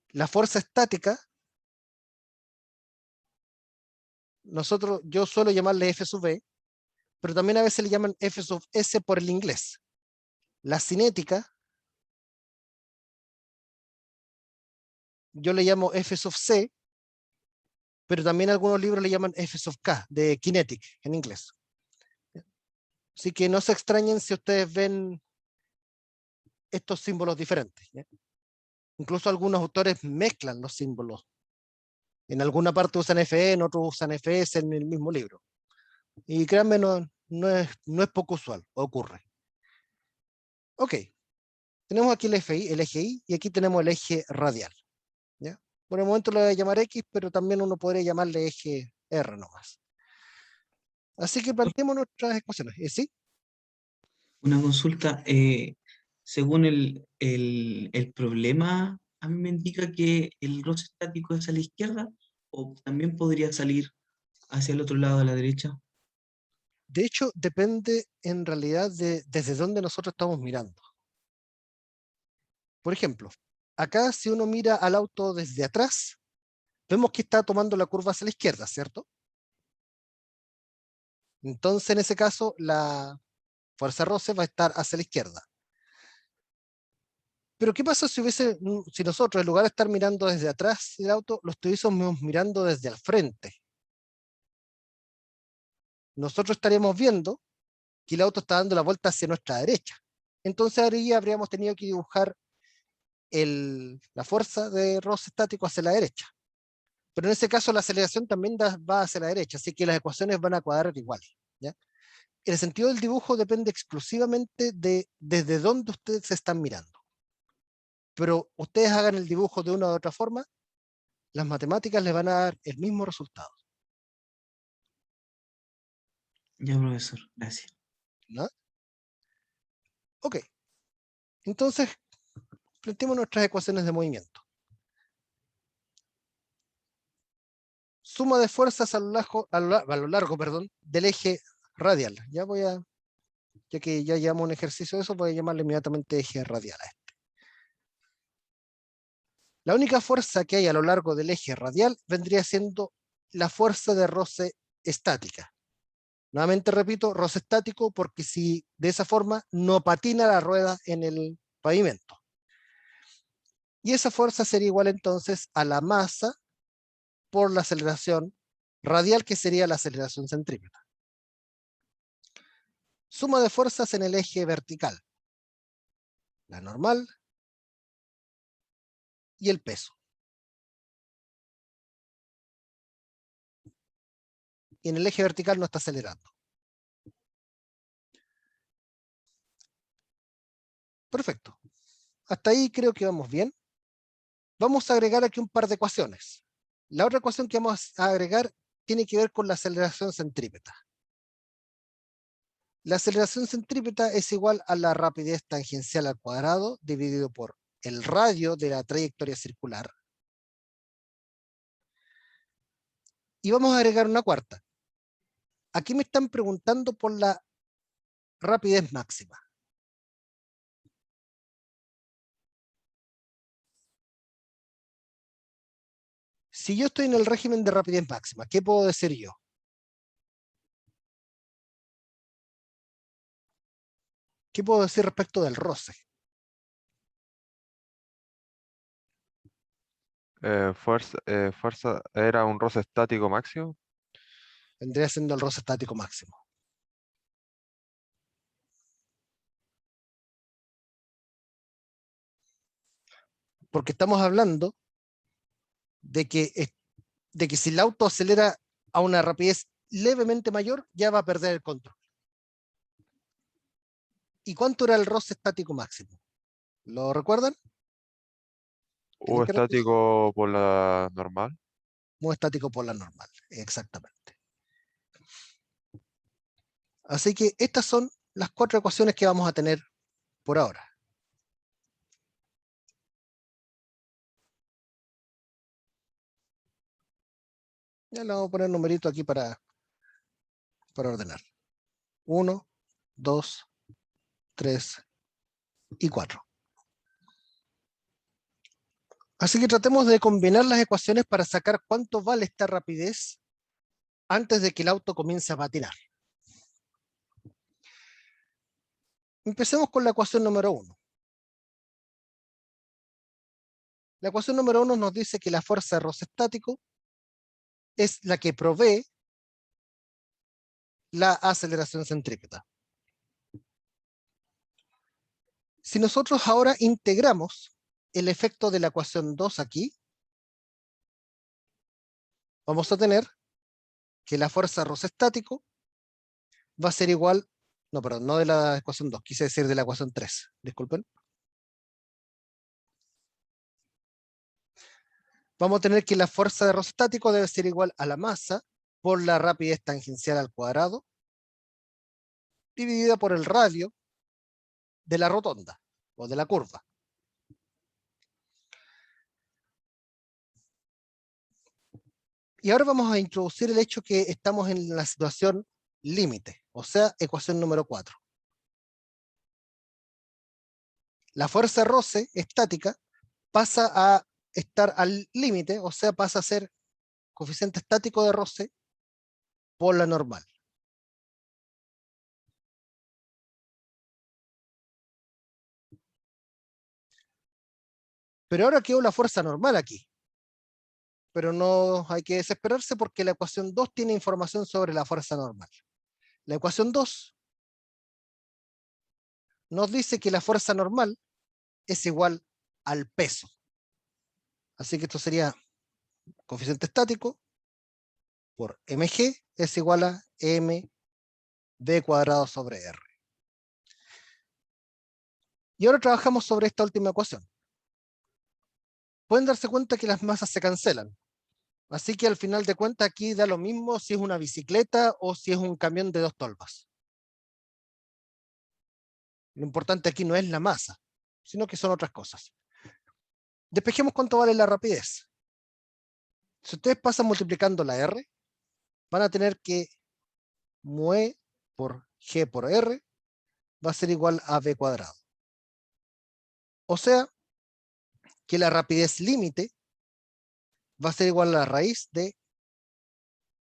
la fuerza estática, yo suelo llamarle F sub V, pero también a veces le llaman F sub S por el inglés. La cinética, yo le llamo F sub C, pero también algunos libros le llaman F sub K, de kinetic en inglés. Así que no se extrañen si ustedes ven estos símbolos diferentes, ¿ya? Incluso algunos autores mezclan los símbolos. En alguna parte usan FE, en otros usan FS en el mismo libro. Y créanme, no es poco usual, ocurre. Ok, tenemos aquí el FI, el eje Y, y aquí tenemos el eje radial, ¿ya? Por el momento lo voy a llamar X, pero también uno podría llamarle eje R nomás. Así que planteemos nuestras ecuaciones. ¿Sí? Una consulta, según el problema, a mí me indica que el roce estático es a la izquierda o también podría salir hacia el otro lado a la derecha. De hecho, depende en realidad de desde dónde nosotros estamos mirando. Por ejemplo, acá si uno mira al auto desde atrás, vemos que está tomando la curva hacia la izquierda, ¿cierto? Entonces, en ese caso, la fuerza roce va a estar hacia la izquierda. Pero ¿qué pasa si nosotros, en lugar de estar mirando desde atrás del auto, lo estuviésemos mirando desde al frente? Nosotros estaríamos viendo que el auto está dando la vuelta hacia nuestra derecha. Entonces ahí habríamos tenido que dibujar la fuerza de roce estático hacia la derecha. Pero en ese caso la aceleración también va hacia la derecha, así que las ecuaciones van a cuadrar igual, ¿ya? El sentido del dibujo depende exclusivamente de desde dónde ustedes se están mirando. Pero ustedes hagan el dibujo de una u otra forma, las matemáticas les van a dar el mismo resultado, Ya, profesor, gracias. ¿no? Ok, entonces planteemos nuestras ecuaciones de movimiento. Suma de fuerzas a lo largo, perdón, del eje radial. Ya que ya llevamos un ejercicio de eso, voy a llamarle inmediatamente eje radial a esto. La única fuerza que hay a lo largo del eje radial vendría siendo la fuerza de roce estática. Nuevamente repito, roce estático porque si de esa forma no patina la rueda en el pavimento. Y esa fuerza sería igual entonces a la masa por la aceleración radial, que sería la aceleración centrípeta. Suma de fuerzas en el eje vertical. La normal y el peso. Y en el eje vertical no está acelerando. Perfecto. Hasta ahí creo que vamos bien. Vamos a agregar aquí un par de ecuaciones. La otra ecuación que vamos a agregar tiene que ver con la aceleración centrípeta. La aceleración centrípeta es igual a la rapidez tangencial al cuadrado dividido por el radio de la trayectoria circular. Y vamos a agregar una cuarta. Aquí me están preguntando por la rapidez máxima. Si yo estoy en el régimen de rapidez máxima, ¿qué puedo decir yo? ¿Qué puedo decir respecto del roce? Fuerza era un roce estático máximo. Vendría siendo el roce estático máximo. Porque estamos hablando de que si el auto acelera a una rapidez levemente mayor, ya va a perder el control. ¿Y cuánto era el roce estático máximo? ¿Lo recuerdan? U estático por la normal. Muy estático por la normal, exactamente. Así que estas son las 4 ecuaciones que vamos a tener por ahora. Ya le vamos a poner numerito aquí para ordenar. 1, 2, 3 y 4. Así que tratemos de combinar las ecuaciones para sacar cuánto vale esta rapidez antes de que el auto comience a patinar. Empecemos con la ecuación número 1. La ecuación número 1 nos dice que la fuerza de roce estático es la que provee la aceleración centrípeta. Si nosotros ahora integramos el efecto de la ecuación 2 aquí, vamos a tener que la fuerza de roce estático va a ser igual, no, perdón, no de la ecuación 2, quise decir de la ecuación 3, disculpen. Vamos a tener que la fuerza de roce estático debe ser igual a la masa por la rapidez tangencial al cuadrado, dividida por el radio de la rotonda, o de la curva. Y ahora vamos a introducir el hecho que estamos en la situación límite, o sea, ecuación número 4. La fuerza de roce estática pasa a estar al límite, o sea, pasa a ser coeficiente estático de roce por la normal. Pero ahora quedó la fuerza normal aquí. Pero no hay que desesperarse porque la ecuación 2 tiene información sobre la fuerza normal. La ecuación 2 nos dice que la fuerza normal es igual al peso. Así que esto sería coeficiente estático por mg es igual a mv cuadrado sobre r. Y ahora trabajamos sobre esta última ecuación. Pueden darse cuenta que las masas se cancelan. Así que al final de cuentas aquí da lo mismo si es una bicicleta o si es un camión de 2 tolvas. Lo importante aquí no es la masa, sino que son otras cosas. Despejemos cuánto vale la rapidez. Si ustedes pasan multiplicando la R, van a tener que μe por g por r va a ser igual a v cuadrado. O sea, que la rapidez límite va a ser igual a la raíz de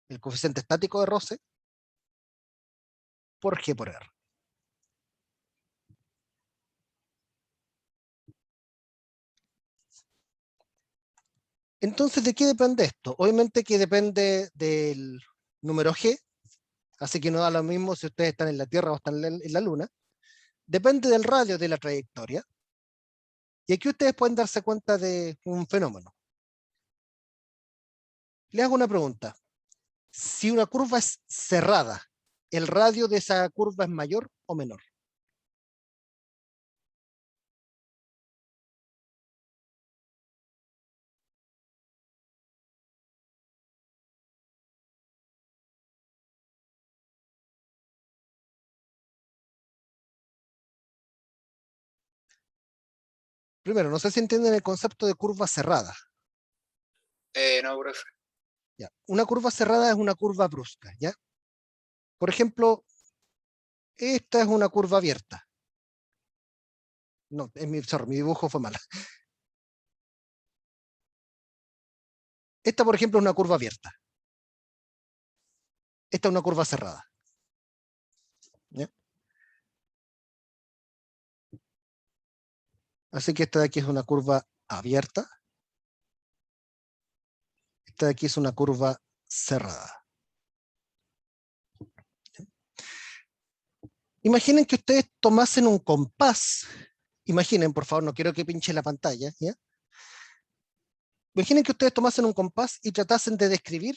el coeficiente estático de roce por g por r. Entonces, ¿de qué depende esto? Obviamente que depende del número g, así que no da lo mismo si ustedes están en la Tierra o están en la Luna. Depende del radio de la trayectoria. Y aquí ustedes pueden darse cuenta de un fenómeno. Les hago una pregunta. Si una curva es cerrada, ¿el radio de esa curva es mayor o menor? Primero, no sé si entienden el concepto de curva cerrada. No, profe. ¿Ya? Una curva cerrada es una curva brusca, ¿ya? Por ejemplo, esta es una curva abierta. No, mi dibujo fue mala. Esta, por ejemplo, es una curva abierta. Esta es una curva cerrada. ¿Ya? Así que esta de aquí es una curva abierta. Esta de aquí es una curva cerrada. Imaginen que ustedes tomasen un compás. Imaginen, por favor, no quiero que pinche la pantalla, ¿ya? Imaginen que ustedes tomasen un compás y tratasen de describir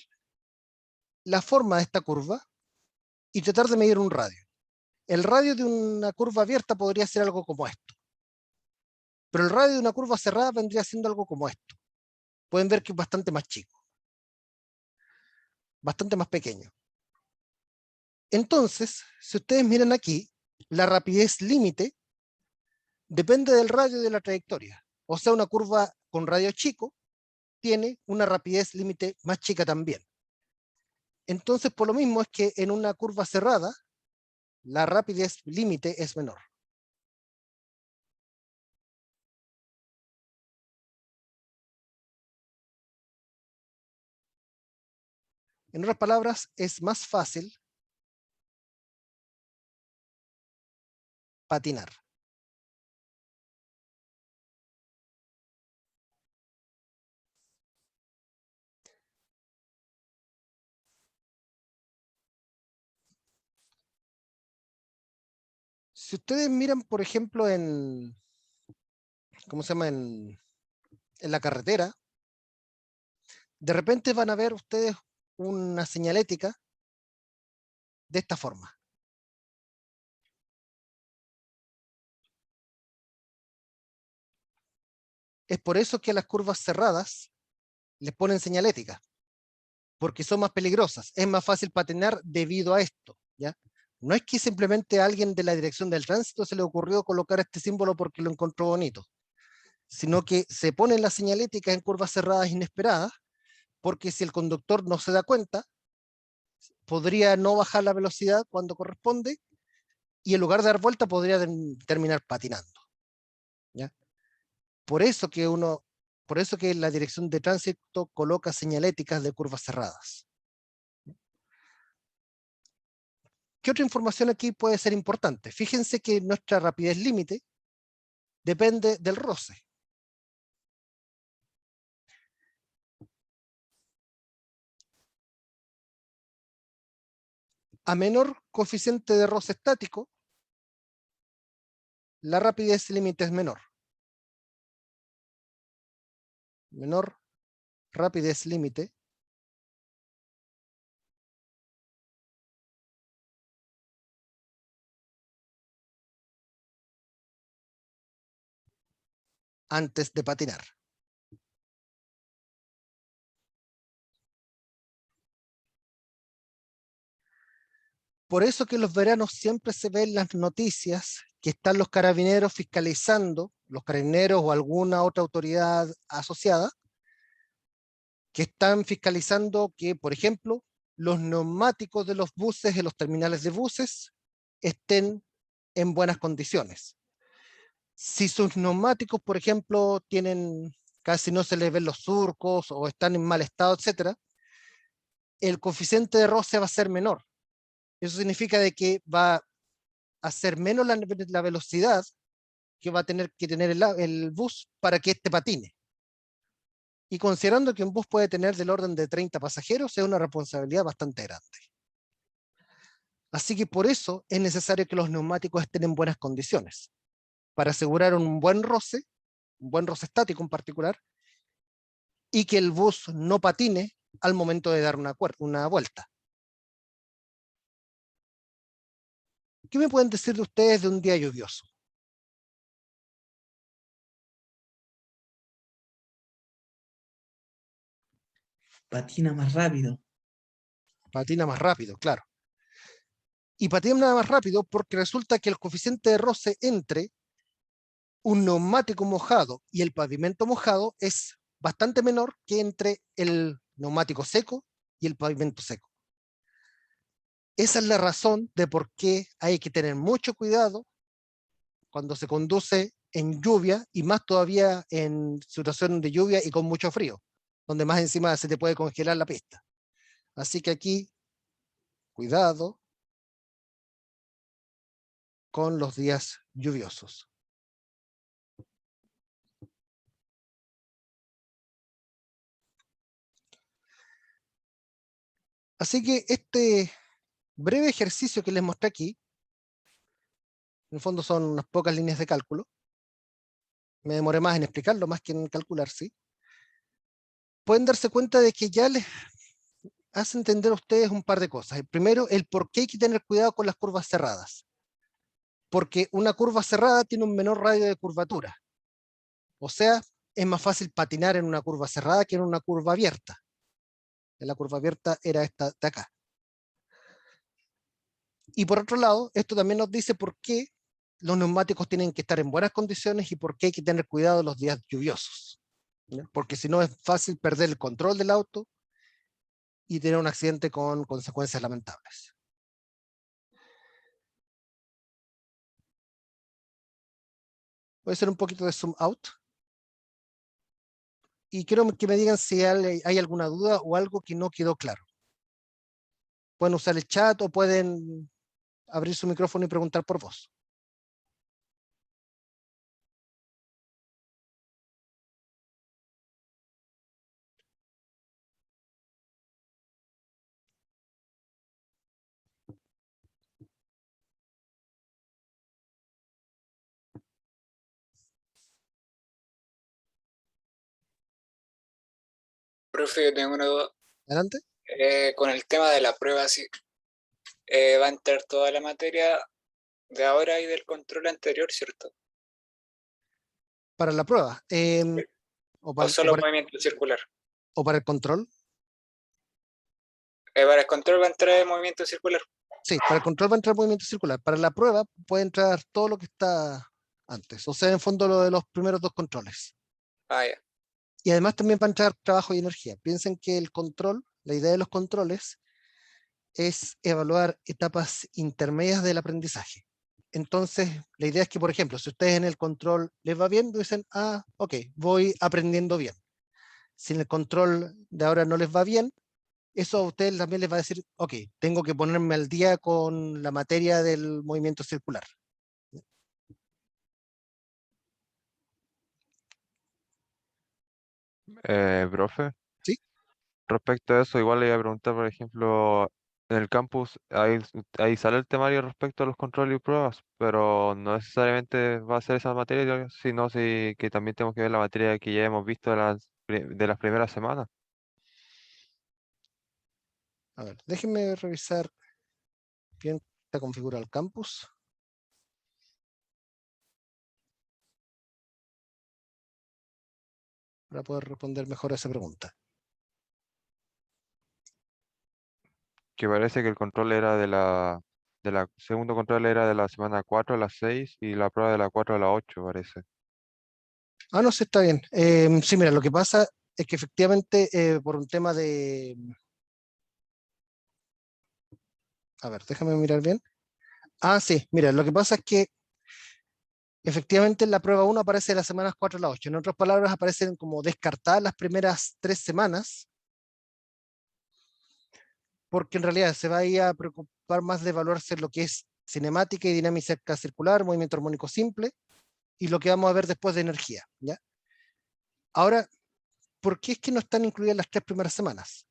la forma de esta curva y tratar de medir un radio. El radio de una curva abierta podría ser algo como esto, pero el radio de una curva cerrada vendría siendo algo como esto. Pueden ver que es bastante más chico, bastante más pequeño. Entonces, si ustedes miran aquí, la rapidez límite depende del radio de la trayectoria. O sea, una curva con radio chico tiene una rapidez límite más chica también. Entonces, por lo mismo es que en una curva cerrada, la rapidez límite es menor. En otras palabras, es más fácil patinar. Si ustedes miran, por ejemplo, ¿cómo se llama? En la carretera, de repente van a ver ustedes una señalética de esta forma. Es por eso que a las curvas cerradas les ponen señalética, porque son más peligrosas. Es más fácil patinar debido a esto, ¿ya? No es que simplemente a alguien de la dirección del tránsito se le ocurrió colocar este símbolo porque lo encontró bonito, sino que se ponen las señaléticas en curvas cerradas inesperadas, porque si el conductor no se da cuenta, podría no bajar la velocidad cuando corresponde y en lugar de dar vuelta podría terminar patinando, ¿ya? Por eso que la dirección de tránsito coloca señaléticas de curvas cerradas. ¿Qué otra información aquí puede ser importante? Fíjense que nuestra rapidez límite depende del roce. A menor coeficiente de roce estático, la rapidez límite es menor. Menor rapidez límite antes de patinar. Por eso que en los veranos siempre se ven las noticias que están los carabineros fiscalizando, los carabineros o alguna otra autoridad asociada, que están fiscalizando que, por ejemplo, los neumáticos de los buses en los terminales de buses estén en buenas condiciones. Si sus neumáticos, por ejemplo, casi no se les ven los surcos o están en mal estado, etc., el coeficiente de roce va a ser menor. Eso significa de que va a ser menos la velocidad que va a tener que tener el bus para que este patine. Y considerando que un bus puede tener del orden de 30 pasajeros, es una responsabilidad bastante grande. Así que por eso es necesario que los neumáticos estén en buenas condiciones, para asegurar un buen roce estático en particular, y que el bus no patine al momento de dar una vuelta. ¿Qué me pueden decir de ustedes de un día lluvioso? Patina más rápido. Patina más rápido, claro. Y patina más rápido porque resulta que el coeficiente de roce entre un neumático mojado y el pavimento mojado es bastante menor que entre el neumático seco y el pavimento seco. Esa es la razón de por qué hay que tener mucho cuidado cuando se conduce en lluvia y más todavía en situación de lluvia y con mucho frío, donde más encima se te puede congelar la pista. Así que aquí, cuidado con los días lluviosos. Así que este breve ejercicio que les mostré aquí, en el fondo son unas pocas líneas de cálculo, me demoré más en explicarlo más que en calcular, ¿sí? pueden darse cuenta de que ya les hace entender a ustedes un par de cosas. El primero, el por qué hay que tener cuidado con las curvas cerradas. Porque una curva cerrada tiene un menor radio de curvatura. O sea, es más fácil patinar en una curva cerrada que en una curva abierta. En la curva abierta era esta de acá. Y por otro lado, esto también nos dice por qué los neumáticos tienen que estar en buenas condiciones y por qué hay que tener cuidado los días lluviosos. ¿Ya? Porque si no es fácil perder el control del auto y tener un accidente con consecuencias lamentables. Voy a hacer un poquito de zoom out. Y quiero que me digan si hay alguna duda o algo que no quedó claro. Pueden usar el chat o pueden abrir su micrófono y preguntar por voz. Profe, yo tengo una duda. Adelante. Con el tema de la prueba, sí, va a entrar toda la materia de ahora y del control anterior, ¿cierto? Para la prueba. O, ¿O para, solo movimiento circular? o para el control. Para el control va a entrar el movimiento circular. Sí, para el control va a entrar movimiento circular. Para la prueba puede entrar todo lo que está antes. O sea, en el fondo lo de los primeros dos controles. Ah, ya. Y además también va a entrar trabajo y energía. Piensen que el control, la idea de los controles, es evaluar etapas intermedias del aprendizaje. Entonces, la idea es que, por ejemplo, si ustedes en el control les va bien, dicen, ah, ok, voy aprendiendo bien. Si en el control de ahora no les va bien, eso a ustedes también les va a decir, ok, tengo que ponerme al día con la materia del movimiento circular. Profe, ¿Sí? respecto a eso, igual le iba a preguntar, por ejemplo, en el campus, ahí sale el temario respecto a los controles y pruebas, pero no necesariamente va a ser esa materia, sino que también tenemos que ver la materia que ya hemos visto de las primeras semanas. A ver, déjenme revisar bien cómo está configurado el campus. Para poder responder mejor a esa pregunta. Que parece que el control era segundo control era de la semana 4 a las 6 y la prueba de la 4 a las 8, parece. Ah, no, sí, está bien. Sí, mira, lo que pasa es que efectivamente por un tema de... A ver, déjame mirar bien. Ah, sí, mira, lo que pasa es que efectivamente en la prueba 1 aparece las semanas 4 a las 8. En otras palabras, aparecen como descartadas las primeras 3 semanas, porque en realidad se va a ir a preocupar más de evaluarse lo que es cinemática y dinámica circular, movimiento armónico simple, y lo que vamos a ver después de energía, ¿ya? Ahora, ¿por qué es que no están incluidas las 3 primeras semanas?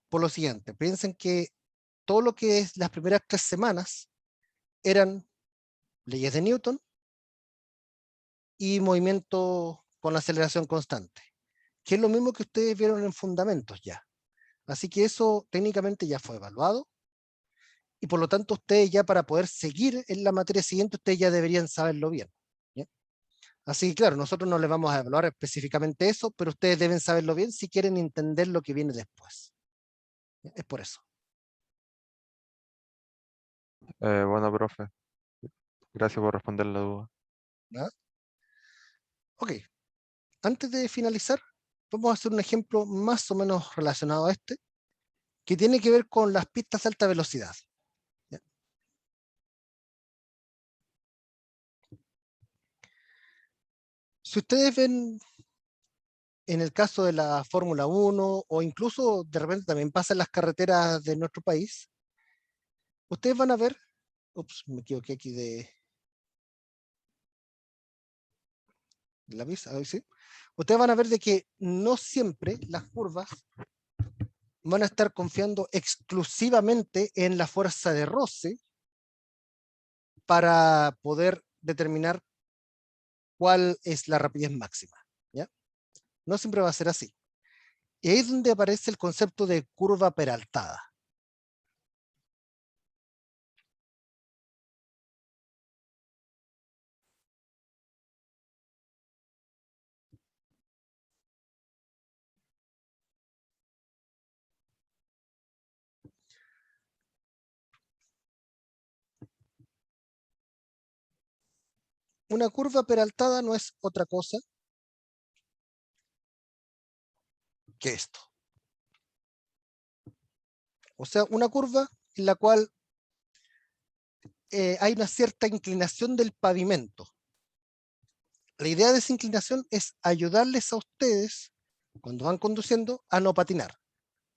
Por lo siguiente, piensen que todo lo que es las primeras 3 semanas eran leyes de Newton y movimiento con aceleración constante, que es lo mismo que ustedes vieron en fundamentos ya. Así que eso técnicamente ya fue evaluado y por lo tanto ustedes ya para poder seguir en la materia siguiente, ustedes ya deberían saberlo bien, ¿ya? Así que claro, nosotros no les vamos a evaluar específicamente eso, pero ustedes deben saberlo bien si quieren entender lo que viene después. ¿Ya? Es por eso. Bueno, profe, gracias por responder la duda. ¿Ya? Ok, antes de finalizar, vamos a hacer un ejemplo más o menos relacionado a este, que tiene que ver con las pistas de alta velocidad. ¿Ya? Si ustedes ven en el caso de la Fórmula 1 o incluso de repente también pasa en las carreteras de nuestro país, ustedes van a ver, ups, me equivoqué aquí de lápiz, a ver si. Ustedes van a ver de que no siempre las curvas van a estar confiando exclusivamente en la fuerza de roce para poder determinar cuál es la rapidez máxima, ¿ya? No siempre va a ser así. Y ahí es donde aparece el concepto de curva peraltada. Una curva peraltada no es otra cosa que esto. O sea, una curva en la cual hay una cierta inclinación del pavimento. La idea de esa inclinación es ayudarles a ustedes, cuando van conduciendo, a no patinar.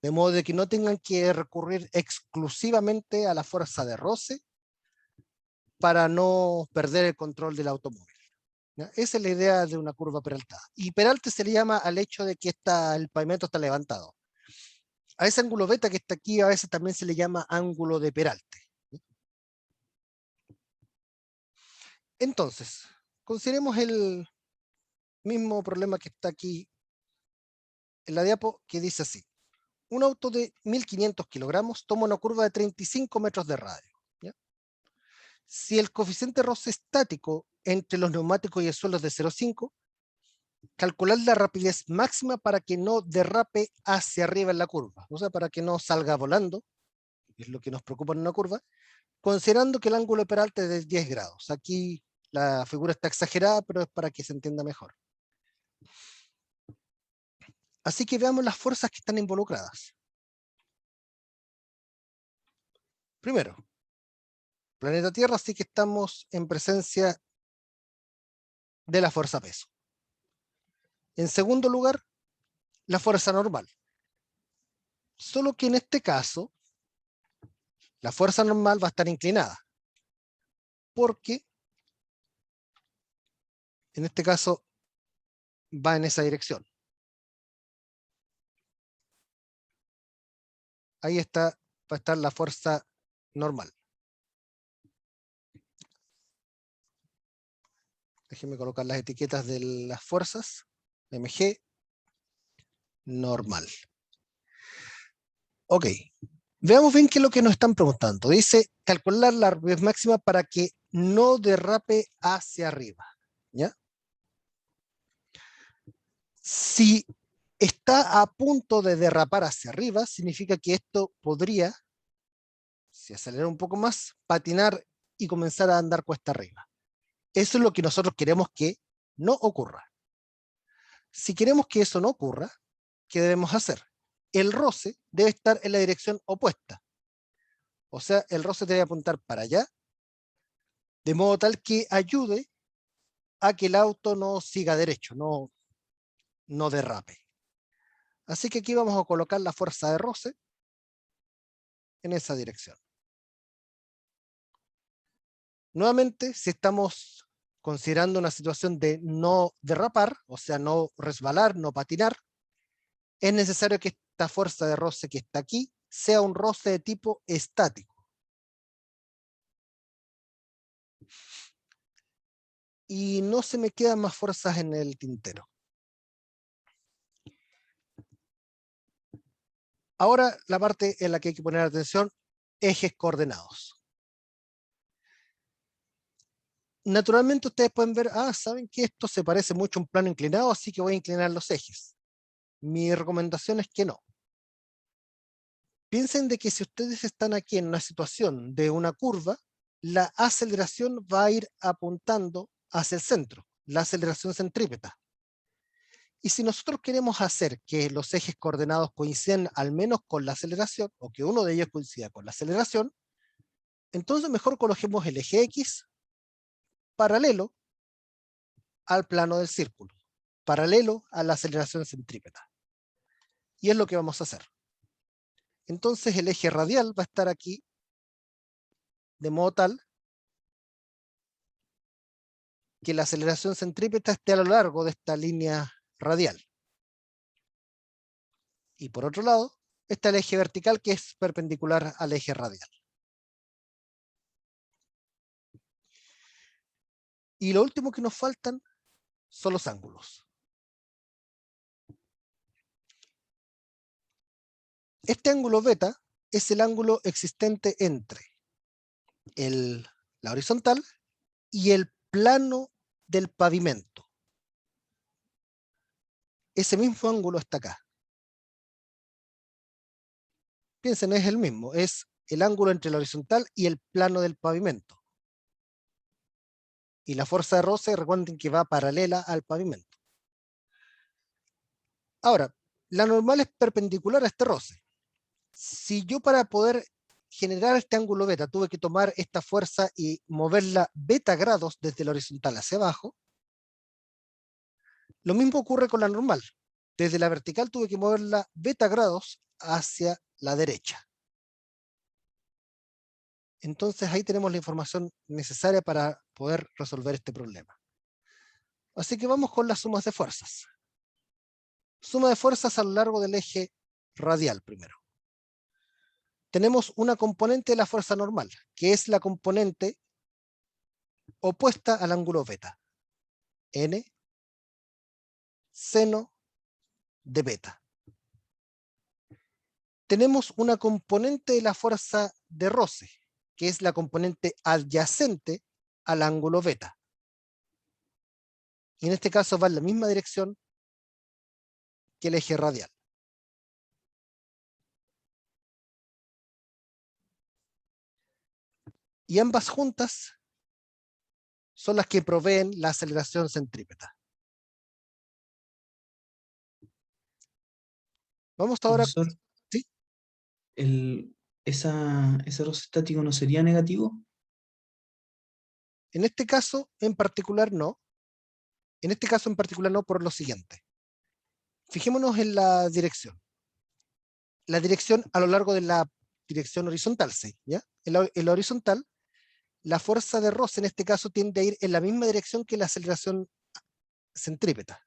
De modo de que no tengan que recurrir exclusivamente a la fuerza de roce para no perder el control del automóvil. ¿Ya? Esa es la idea de una curva peraltada. Y peralte se le llama al hecho de que el pavimento está levantado. A ese ángulo beta que está aquí a veces también se le llama ángulo de peralte. Entonces, consideremos el mismo problema que está aquí en la diapo, que dice así. Un auto de 1500 kilogramos toma una curva de 35 metros de radio. ¿Ya? Si el coeficiente roce estático entre los neumáticos y el suelo es de 0,5, calcular la rapidez máxima para que no derrape hacia arriba en la curva, o sea, para que no salga volando, que es lo que nos preocupa en una curva, considerando que el ángulo de peralte es de 10 grados. Aquí la figura está exagerada, pero es para que se entienda mejor. Así que veamos las fuerzas que están involucradas. Primero, planeta Tierra, sí que estamos en presencia de la fuerza peso. En segundo lugar, la fuerza normal. Solo que en este caso, la fuerza normal va a estar inclinada, porque en este caso va en esa dirección. Ahí está, va a estar la fuerza normal. Déjenme colocar las etiquetas de las fuerzas. MG, normal. Ok. Veamos bien qué es lo que nos están preguntando. Dice calcular la rapidez máxima para que no derrape hacia arriba. ¿Ya? Si está a punto de derrapar hacia arriba, significa que esto podría, si acelera un poco más, patinar y comenzar a andar cuesta arriba. Eso es lo que nosotros queremos que no ocurra. Si queremos que eso no ocurra, ¿qué debemos hacer? El roce debe estar en la dirección opuesta. O sea, el roce debe apuntar para allá, de modo tal que ayude a que el auto no siga derecho, no derrape. Así que aquí vamos a colocar la fuerza de roce en esa dirección. Nuevamente, si estamos considerando una situación de no derrapar, o sea, no resbalar, no patinar, es necesario que esta fuerza de roce que está aquí sea un roce de tipo estático. Y no se me quedan más fuerzas en el tintero. Ahora la parte en la que hay que poner atención, ejes coordenados. Naturalmente ustedes pueden ver, saben que esto se parece mucho a un plano inclinado, así que voy a inclinar los ejes. Mi recomendación es que no. Piensen de que si ustedes están aquí en una situación de una curva, la aceleración va a ir apuntando hacia el centro, la aceleración centrípeta. Y si nosotros queremos hacer que los ejes coordenados coincidan al menos con la aceleración, o que uno de ellos coincida con la aceleración, entonces mejor coloquemos el eje X paralelo al plano del círculo, paralelo a la aceleración centrípeta. Y es lo que vamos a hacer. Entonces el eje radial va a estar aquí, de modo tal que la aceleración centrípeta esté a lo largo de esta línea radial. Y por otro lado, está el eje vertical que es perpendicular al eje radial. Y lo último que nos faltan son los ángulos. Este ángulo beta es el ángulo existente entre la horizontal y el plano del pavimento. Ese mismo ángulo está acá. Piensen, es el mismo, es el ángulo entre la horizontal y el plano del pavimento. Y la fuerza de roce, recuerden que va paralela al pavimento. Ahora, la normal es perpendicular a este roce. Si yo para poder generar este ángulo beta tuve que tomar esta fuerza y moverla beta grados desde la horizontal hacia abajo, lo mismo ocurre con la normal. Desde la vertical tuve que moverla beta grados hacia la derecha. Entonces ahí tenemos la información necesaria para poder resolver este problema. Así que vamos con las sumas de fuerzas. Suma de fuerzas a lo largo del eje radial primero. Tenemos una componente de la fuerza normal, que es la componente opuesta al ángulo beta. N seno de beta. Tenemos una componente de la fuerza de roce, que es la componente adyacente al ángulo beta. Y en este caso va en la misma dirección que el eje radial. Y ambas juntas son las que proveen la aceleración centrípeta. Vamos ahora. Profesor, ¿Sí? ¿Ese roce estático no sería negativo? En este caso en particular no. En este caso en particular no, por lo siguiente. Fijémonos en la dirección. La dirección a lo largo de la dirección horizontal, ¿sí? ¿Ya? En la horizontal, la fuerza de roce en este caso tiende a ir en la misma dirección que la aceleración centrípeta.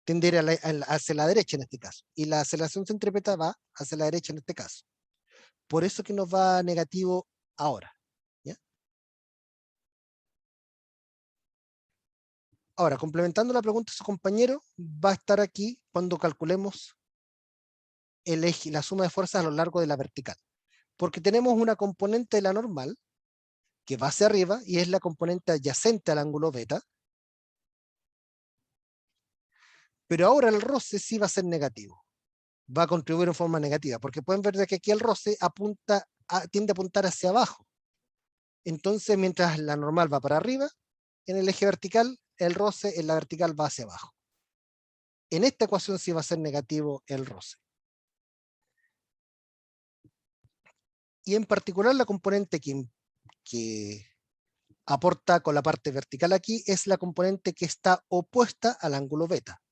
Tiende a ir hacia la derecha en este caso. Y la aceleración centrípeta va hacia la derecha en este caso. Por eso que nos va negativo ahora. ¿Ya? Ahora, complementando la pregunta de su compañero, va a estar aquí cuando calculemos el eje, la suma de fuerzas a lo largo de la vertical. Porque tenemos una componente de la normal que va hacia arriba y es la componente adyacente al ángulo beta. Pero ahora el roce sí va a ser negativo. Va a contribuir en forma negativa, porque pueden ver de que aquí el roce tiende a apuntar hacia abajo. Entonces, mientras la normal va para arriba, en el eje vertical, el roce en la vertical va hacia abajo. En esta ecuación sí va a ser negativo el roce. Y en particular la componente que aporta con la parte vertical aquí es la componente que está opuesta al ángulo beta.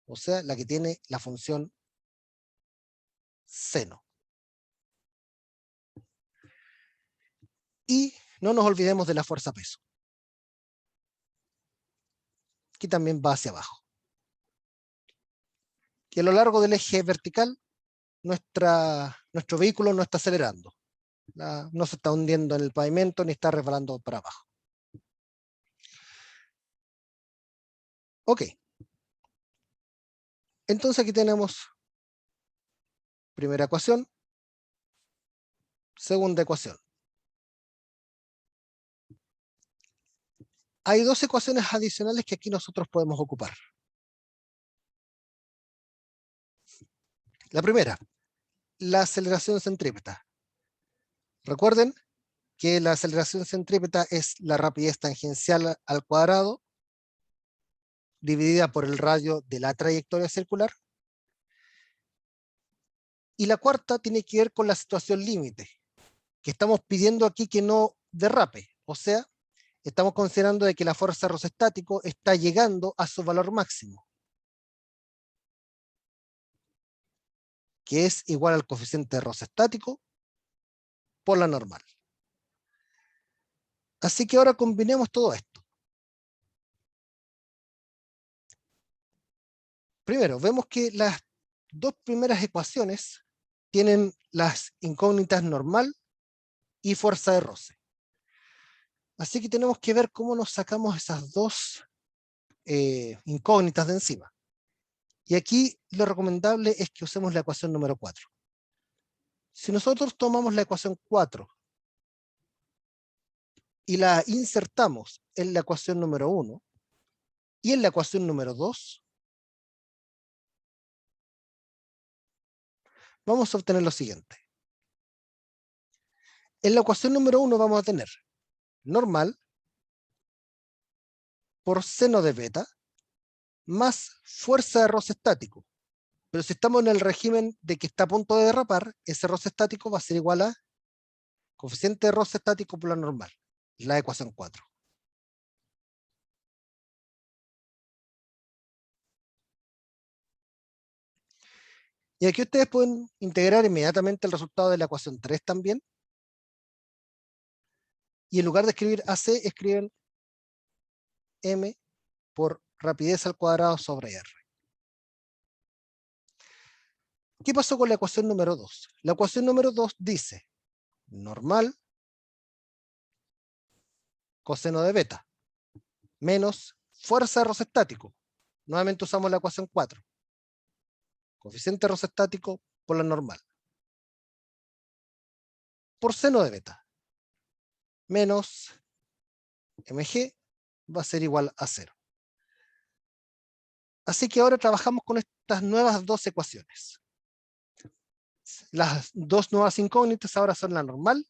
O sea, la que tiene la función seno. Y no nos olvidemos de la fuerza peso, que también va hacia abajo. Que a lo largo del eje vertical, nuestro vehículo no está acelerando. No se está hundiendo en el pavimento ni está resbalando para abajo. Ok. Entonces aquí tenemos primera ecuación, segunda ecuación. Hay dos ecuaciones adicionales que aquí nosotros podemos ocupar. La primera, la aceleración centrípeta. Recuerden que la aceleración centrípeta es la rapidez tangencial al cuadrado dividida por el radio de la trayectoria circular. Y la cuarta tiene que ver con la situación límite, que estamos pidiendo aquí que no derrape. O sea, estamos considerando de que la fuerza de roce estático está llegando a su valor máximo, que es igual al coeficiente de roce estático por la normal. Así que ahora combinemos todo esto. Primero, vemos que las dos primeras ecuaciones tienen las incógnitas normal y fuerza de roce. Así que tenemos que ver cómo nos sacamos esas dos incógnitas de encima. Y aquí lo recomendable es que usemos la ecuación número 4. Si nosotros tomamos la ecuación 4 y la insertamos en la ecuación número 1 y en la ecuación número 2, vamos a obtener lo siguiente. En la ecuación número 1 vamos a tener normal por seno de beta más fuerza de roce estático. Pero si estamos en el régimen de que está a punto de derrapar, ese roce estático va a ser igual a coeficiente de roce estático por la normal, la ecuación 4. Y aquí ustedes pueden integrar inmediatamente el resultado de la ecuación 3 también. Y en lugar de escribir AC, escriben M por rapidez al cuadrado sobre R. ¿Qué pasó con la ecuación número 2? La ecuación número 2 dice normal coseno de beta menos fuerza de roce estático. Nuevamente usamos la ecuación 4. Coeficiente de roce estático por la normal. Por seno de beta. Menos mg va a ser igual a 0. Así que ahora trabajamos con estas nuevas dos ecuaciones. Las dos nuevas incógnitas ahora son la normal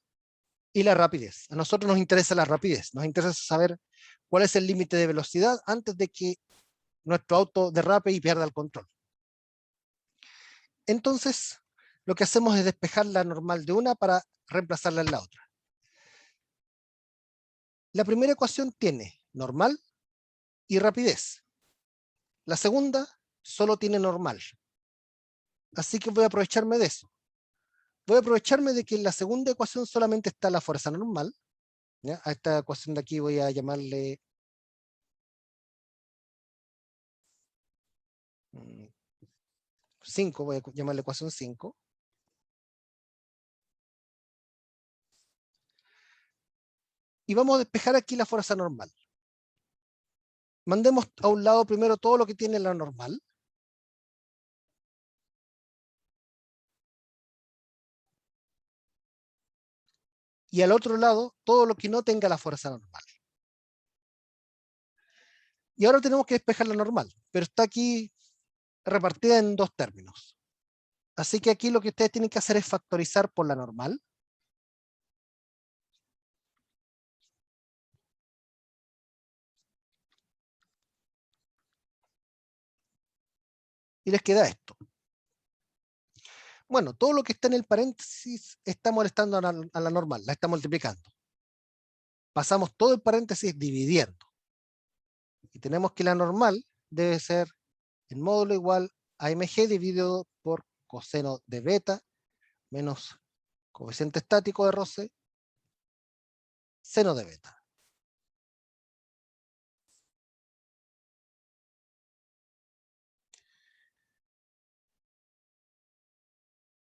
y la rapidez. A nosotros nos interesa la rapidez. Nos interesa saber cuál es el límite de velocidad antes de que nuestro auto derrape y pierda el control. Entonces, lo que hacemos es despejar la normal de una para reemplazarla en la otra. La primera ecuación tiene normal y rapidez. La segunda solo tiene normal. Así que voy a aprovecharme de eso. Voy a aprovecharme de que en la segunda ecuación solamente está la fuerza normal. ¿Ya? A esta ecuación de aquí voy a llamarle 5, voy a llamarle ecuación 5. Y vamos a despejar aquí la fuerza normal. Mandemos a un lado primero todo lo que tiene la normal. Y al otro lado todo lo que no tenga la fuerza normal. Y ahora tenemos que despejar la normal, pero está aquí repartida en dos términos. Así que aquí lo que ustedes tienen que hacer es factorizar por la normal. Y les queda esto. Bueno, todo lo que está en el paréntesis está molestando a la normal, la está multiplicando. Pasamos todo el paréntesis dividiendo. Y tenemos que la normal debe ser el módulo igual a mg dividido por coseno de beta menos coeficiente estático de roce seno de beta.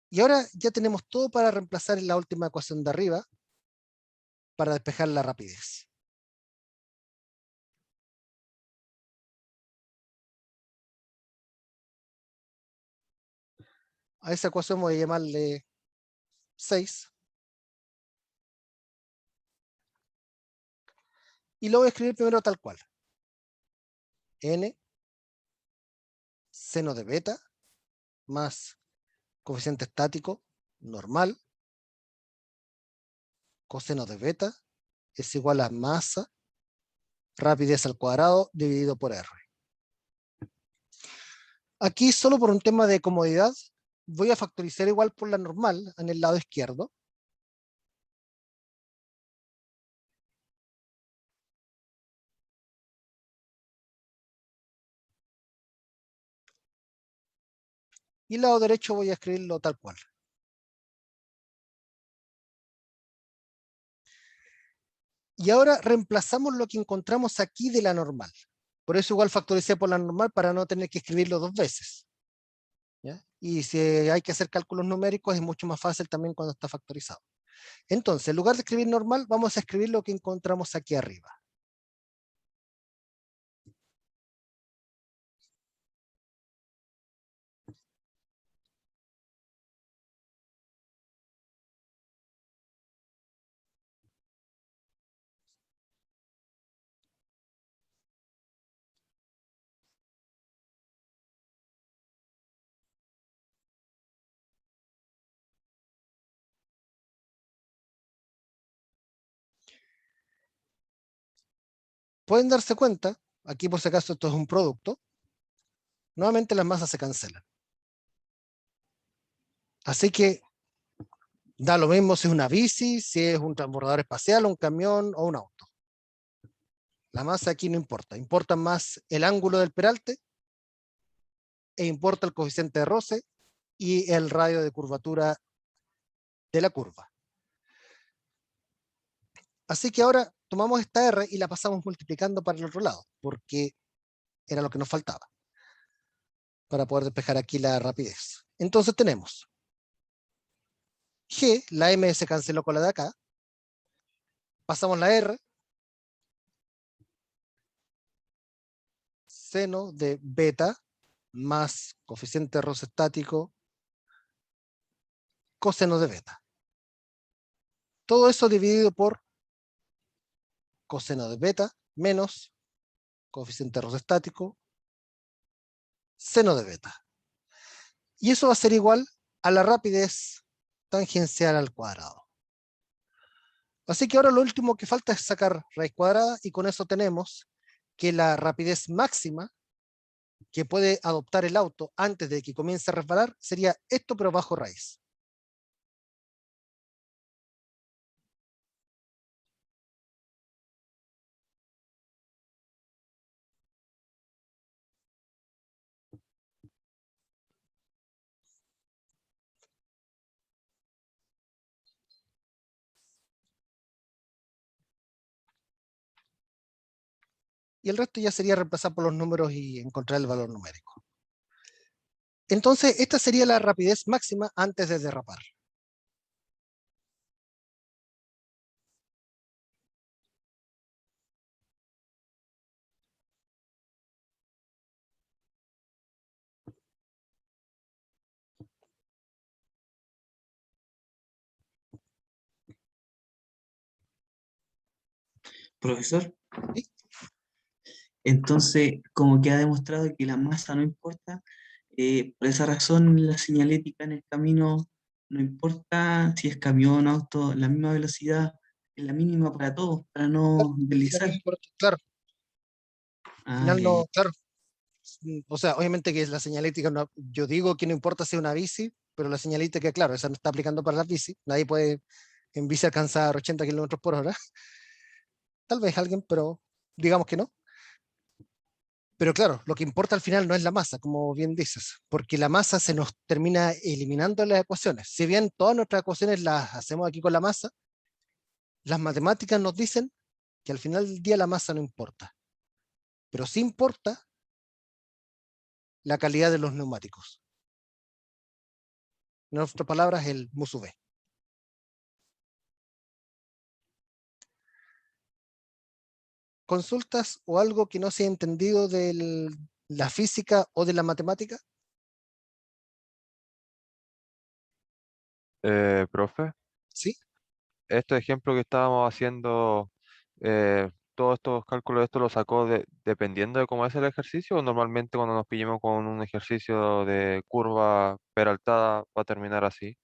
Y ahora ya tenemos todo para reemplazar en la última ecuación de arriba para despejar la rapidez. A esa ecuación voy a llamarle 6. Y lo voy a escribir primero tal cual. N seno de beta más coeficiente estático normal coseno de beta es igual a masa rapidez al cuadrado dividido por R. Aquí solo por un tema de comodidad voy a factorizar igual por la normal en el lado izquierdo. Y el lado derecho voy a escribirlo tal cual. Y ahora reemplazamos lo que encontramos aquí de la normal. Por eso igual factoricé por la normal para no tener que escribirlo dos veces. ¿Ya? Y si hay que hacer cálculos numéricos es mucho más fácil también cuando está factorizado. Entonces, en lugar de escribir normal, vamos a escribir lo que encontramos aquí arriba. pueden darse cuenta, aquí por si acaso esto es un producto, nuevamente las masas se cancelan. Así que da lo mismo si es una bici, si es un transbordador espacial, un camión o un auto. La masa aquí no importa, importa más el ángulo del peralte e importa el coeficiente de roce y el radio de curvatura de la curva. Así que ahora tomamos esta R y la pasamos multiplicando para el otro lado, porque era lo que nos faltaba para poder despejar aquí la rapidez. Entonces tenemos G, la M se canceló con la de acá, pasamos la R, seno de beta más coeficiente de roce estático, coseno de beta. Todo eso dividido por coseno de beta menos coeficiente de roce estático, seno de beta. Y eso va a ser igual a la rapidez tangencial al cuadrado. Así que ahora lo último que falta es sacar raíz cuadrada y con eso tenemos que la rapidez máxima que puede adoptar el auto antes de que comience a resbalar sería esto pero bajo raíz. Y el resto ya sería reemplazar por los números y encontrar el valor numérico. Entonces, esta sería la rapidez máxima antes de derrapar. Profesor, ¿Sí? entonces, como que ha demostrado que la masa no importa, por esa razón la señalética en el camino no importa si es camión, auto, la misma velocidad es la mínima para todos, para Claro, no al final deslizar. no importa, claro, al Ah, final ya, ya. no, claro. O sea, obviamente que la señalética, yo digo que no importa si es una bici, pero la señalética, claro, esa no está aplicando para las bici. Nadie puede en bici alcanzar 80 kilómetros por hora. Tal vez alguien, pero digamos que no. Pero claro, lo que importa al final no es la masa, como bien dices, porque la masa se nos termina eliminando en las ecuaciones. Si bien todas nuestras ecuaciones las hacemos aquí con la masa, las matemáticas nos dicen que al final del día la masa no importa, pero sí importa la calidad de los neumáticos. En otras palabras, el MUSUV. ¿Consultas o algo que no se ha entendido de la física o de la matemática? Profe, ¿Sí? este ejemplo que estábamos haciendo, todos estos cálculos, ¿esto lo sacó dependiendo de cómo es el ejercicio o normalmente cuando nos pillemos con un ejercicio de curva peraltada va a terminar así?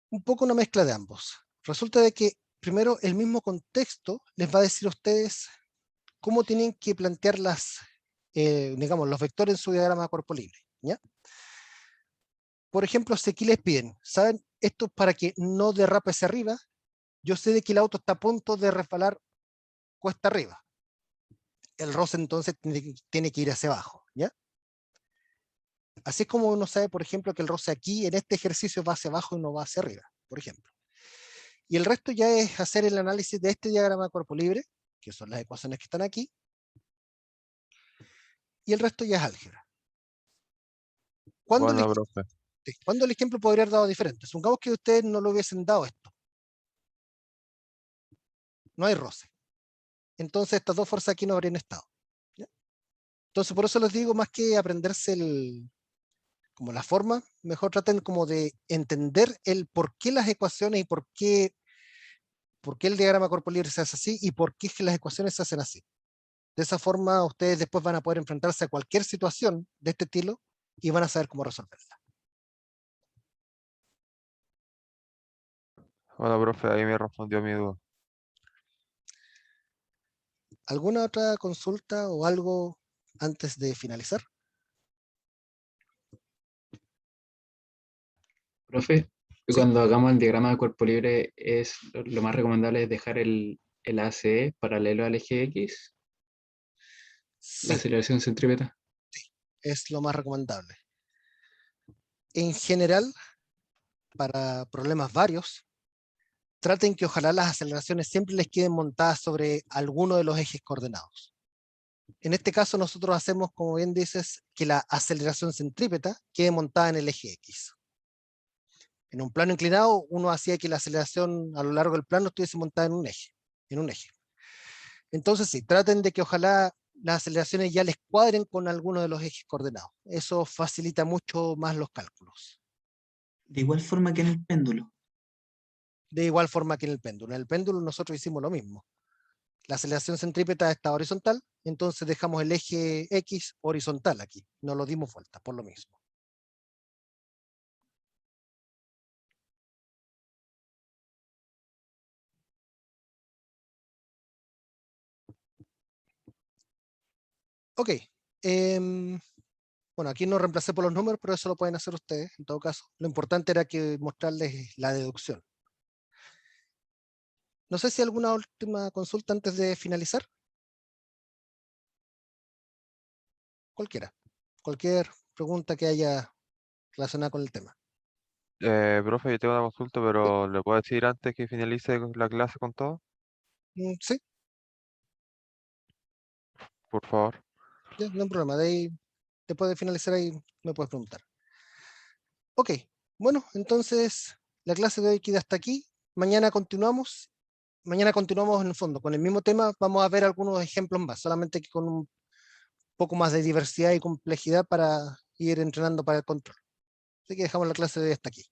Un poco una mezcla de ambos. Resulta de que primero el mismo contexto les va a decir a ustedes cómo tienen que plantear digamos, los vectores en su diagrama de cuerpo libre. ¿Ya? Por ejemplo, si aquí les piden, ¿saben? Esto es para que no derrape hacia arriba. Yo sé de que el auto está a punto de resbalar cuesta arriba. El roce entonces tiene que ir hacia abajo. ¿Ya? Así es como uno sabe, por ejemplo, que el roce aquí en este ejercicio va hacia abajo y no va hacia arriba, por ejemplo. Y el resto ya es hacer el análisis de este diagrama de cuerpo libre, que son las ecuaciones que están aquí, y el resto ya es álgebra. ¿Cuándo el, Bueno, profe. ¿Cuándo el ejemplo podría haber dado diferente? Supongamos que ustedes no lo hubiesen dado esto. No hay roce. Entonces estas dos fuerzas aquí no habrían estado. ¿Ya? Entonces por eso les digo, más que aprenderse como la forma, mejor traten como de entender el por qué las ecuaciones y por qué el diagrama de cuerpo libre se hace así y por qué es que las ecuaciones se hacen así. De esa forma ustedes después van a poder enfrentarse a cualquier situación de este estilo y van a saber cómo resolverla. Bueno, profe, ahí me respondió mi duda. ¿Alguna otra consulta o algo antes de finalizar? Profe, Sí. cuando hagamos el diagrama de cuerpo libre, lo más recomendable es dejar el ACE paralelo al eje X, la Sí, aceleración centrípeta. es lo más recomendable. En general, para problemas varios, traten que ojalá las aceleraciones siempre les queden montadas sobre alguno de los ejes coordenados. En este caso nosotros hacemos, como bien dices, que la aceleración centrípeta quede montada en el eje X. En un plano inclinado, uno hacía que la aceleración a lo largo del plano estuviese montada en un eje. Entonces sí, traten de que ojalá las aceleraciones ya les cuadren con alguno de los ejes coordenados. Eso facilita mucho más los cálculos. De igual forma que en el péndulo. De igual forma que en el péndulo. En el péndulo nosotros hicimos lo mismo. La aceleración centrípeta está horizontal, entonces dejamos el eje X horizontal aquí. No lo dimos vuelta, por lo mismo. Ok. Bueno, aquí no reemplacé por los números, pero eso lo pueden hacer ustedes, en todo caso. Lo importante era que mostrarles la deducción. No sé si alguna última consulta antes de finalizar. Cualquiera. Cualquier pregunta que haya relacionada con el tema. Profe, yo tengo una consulta, pero ¿le puedo decir antes que finalice la clase con todo? Sí, Por favor. ya, no hay problema. De ahí, después de finalizar ahí, me puedes preguntar. Ok, bueno, entonces la clase de hoy queda hasta aquí. Mañana continuamos. Mañana continuamos en el fondo con el mismo tema. Vamos a ver algunos ejemplos más, solamente que con un poco más de diversidad y complejidad para ir entrenando para el control. Así que dejamos la clase de hoy hasta aquí.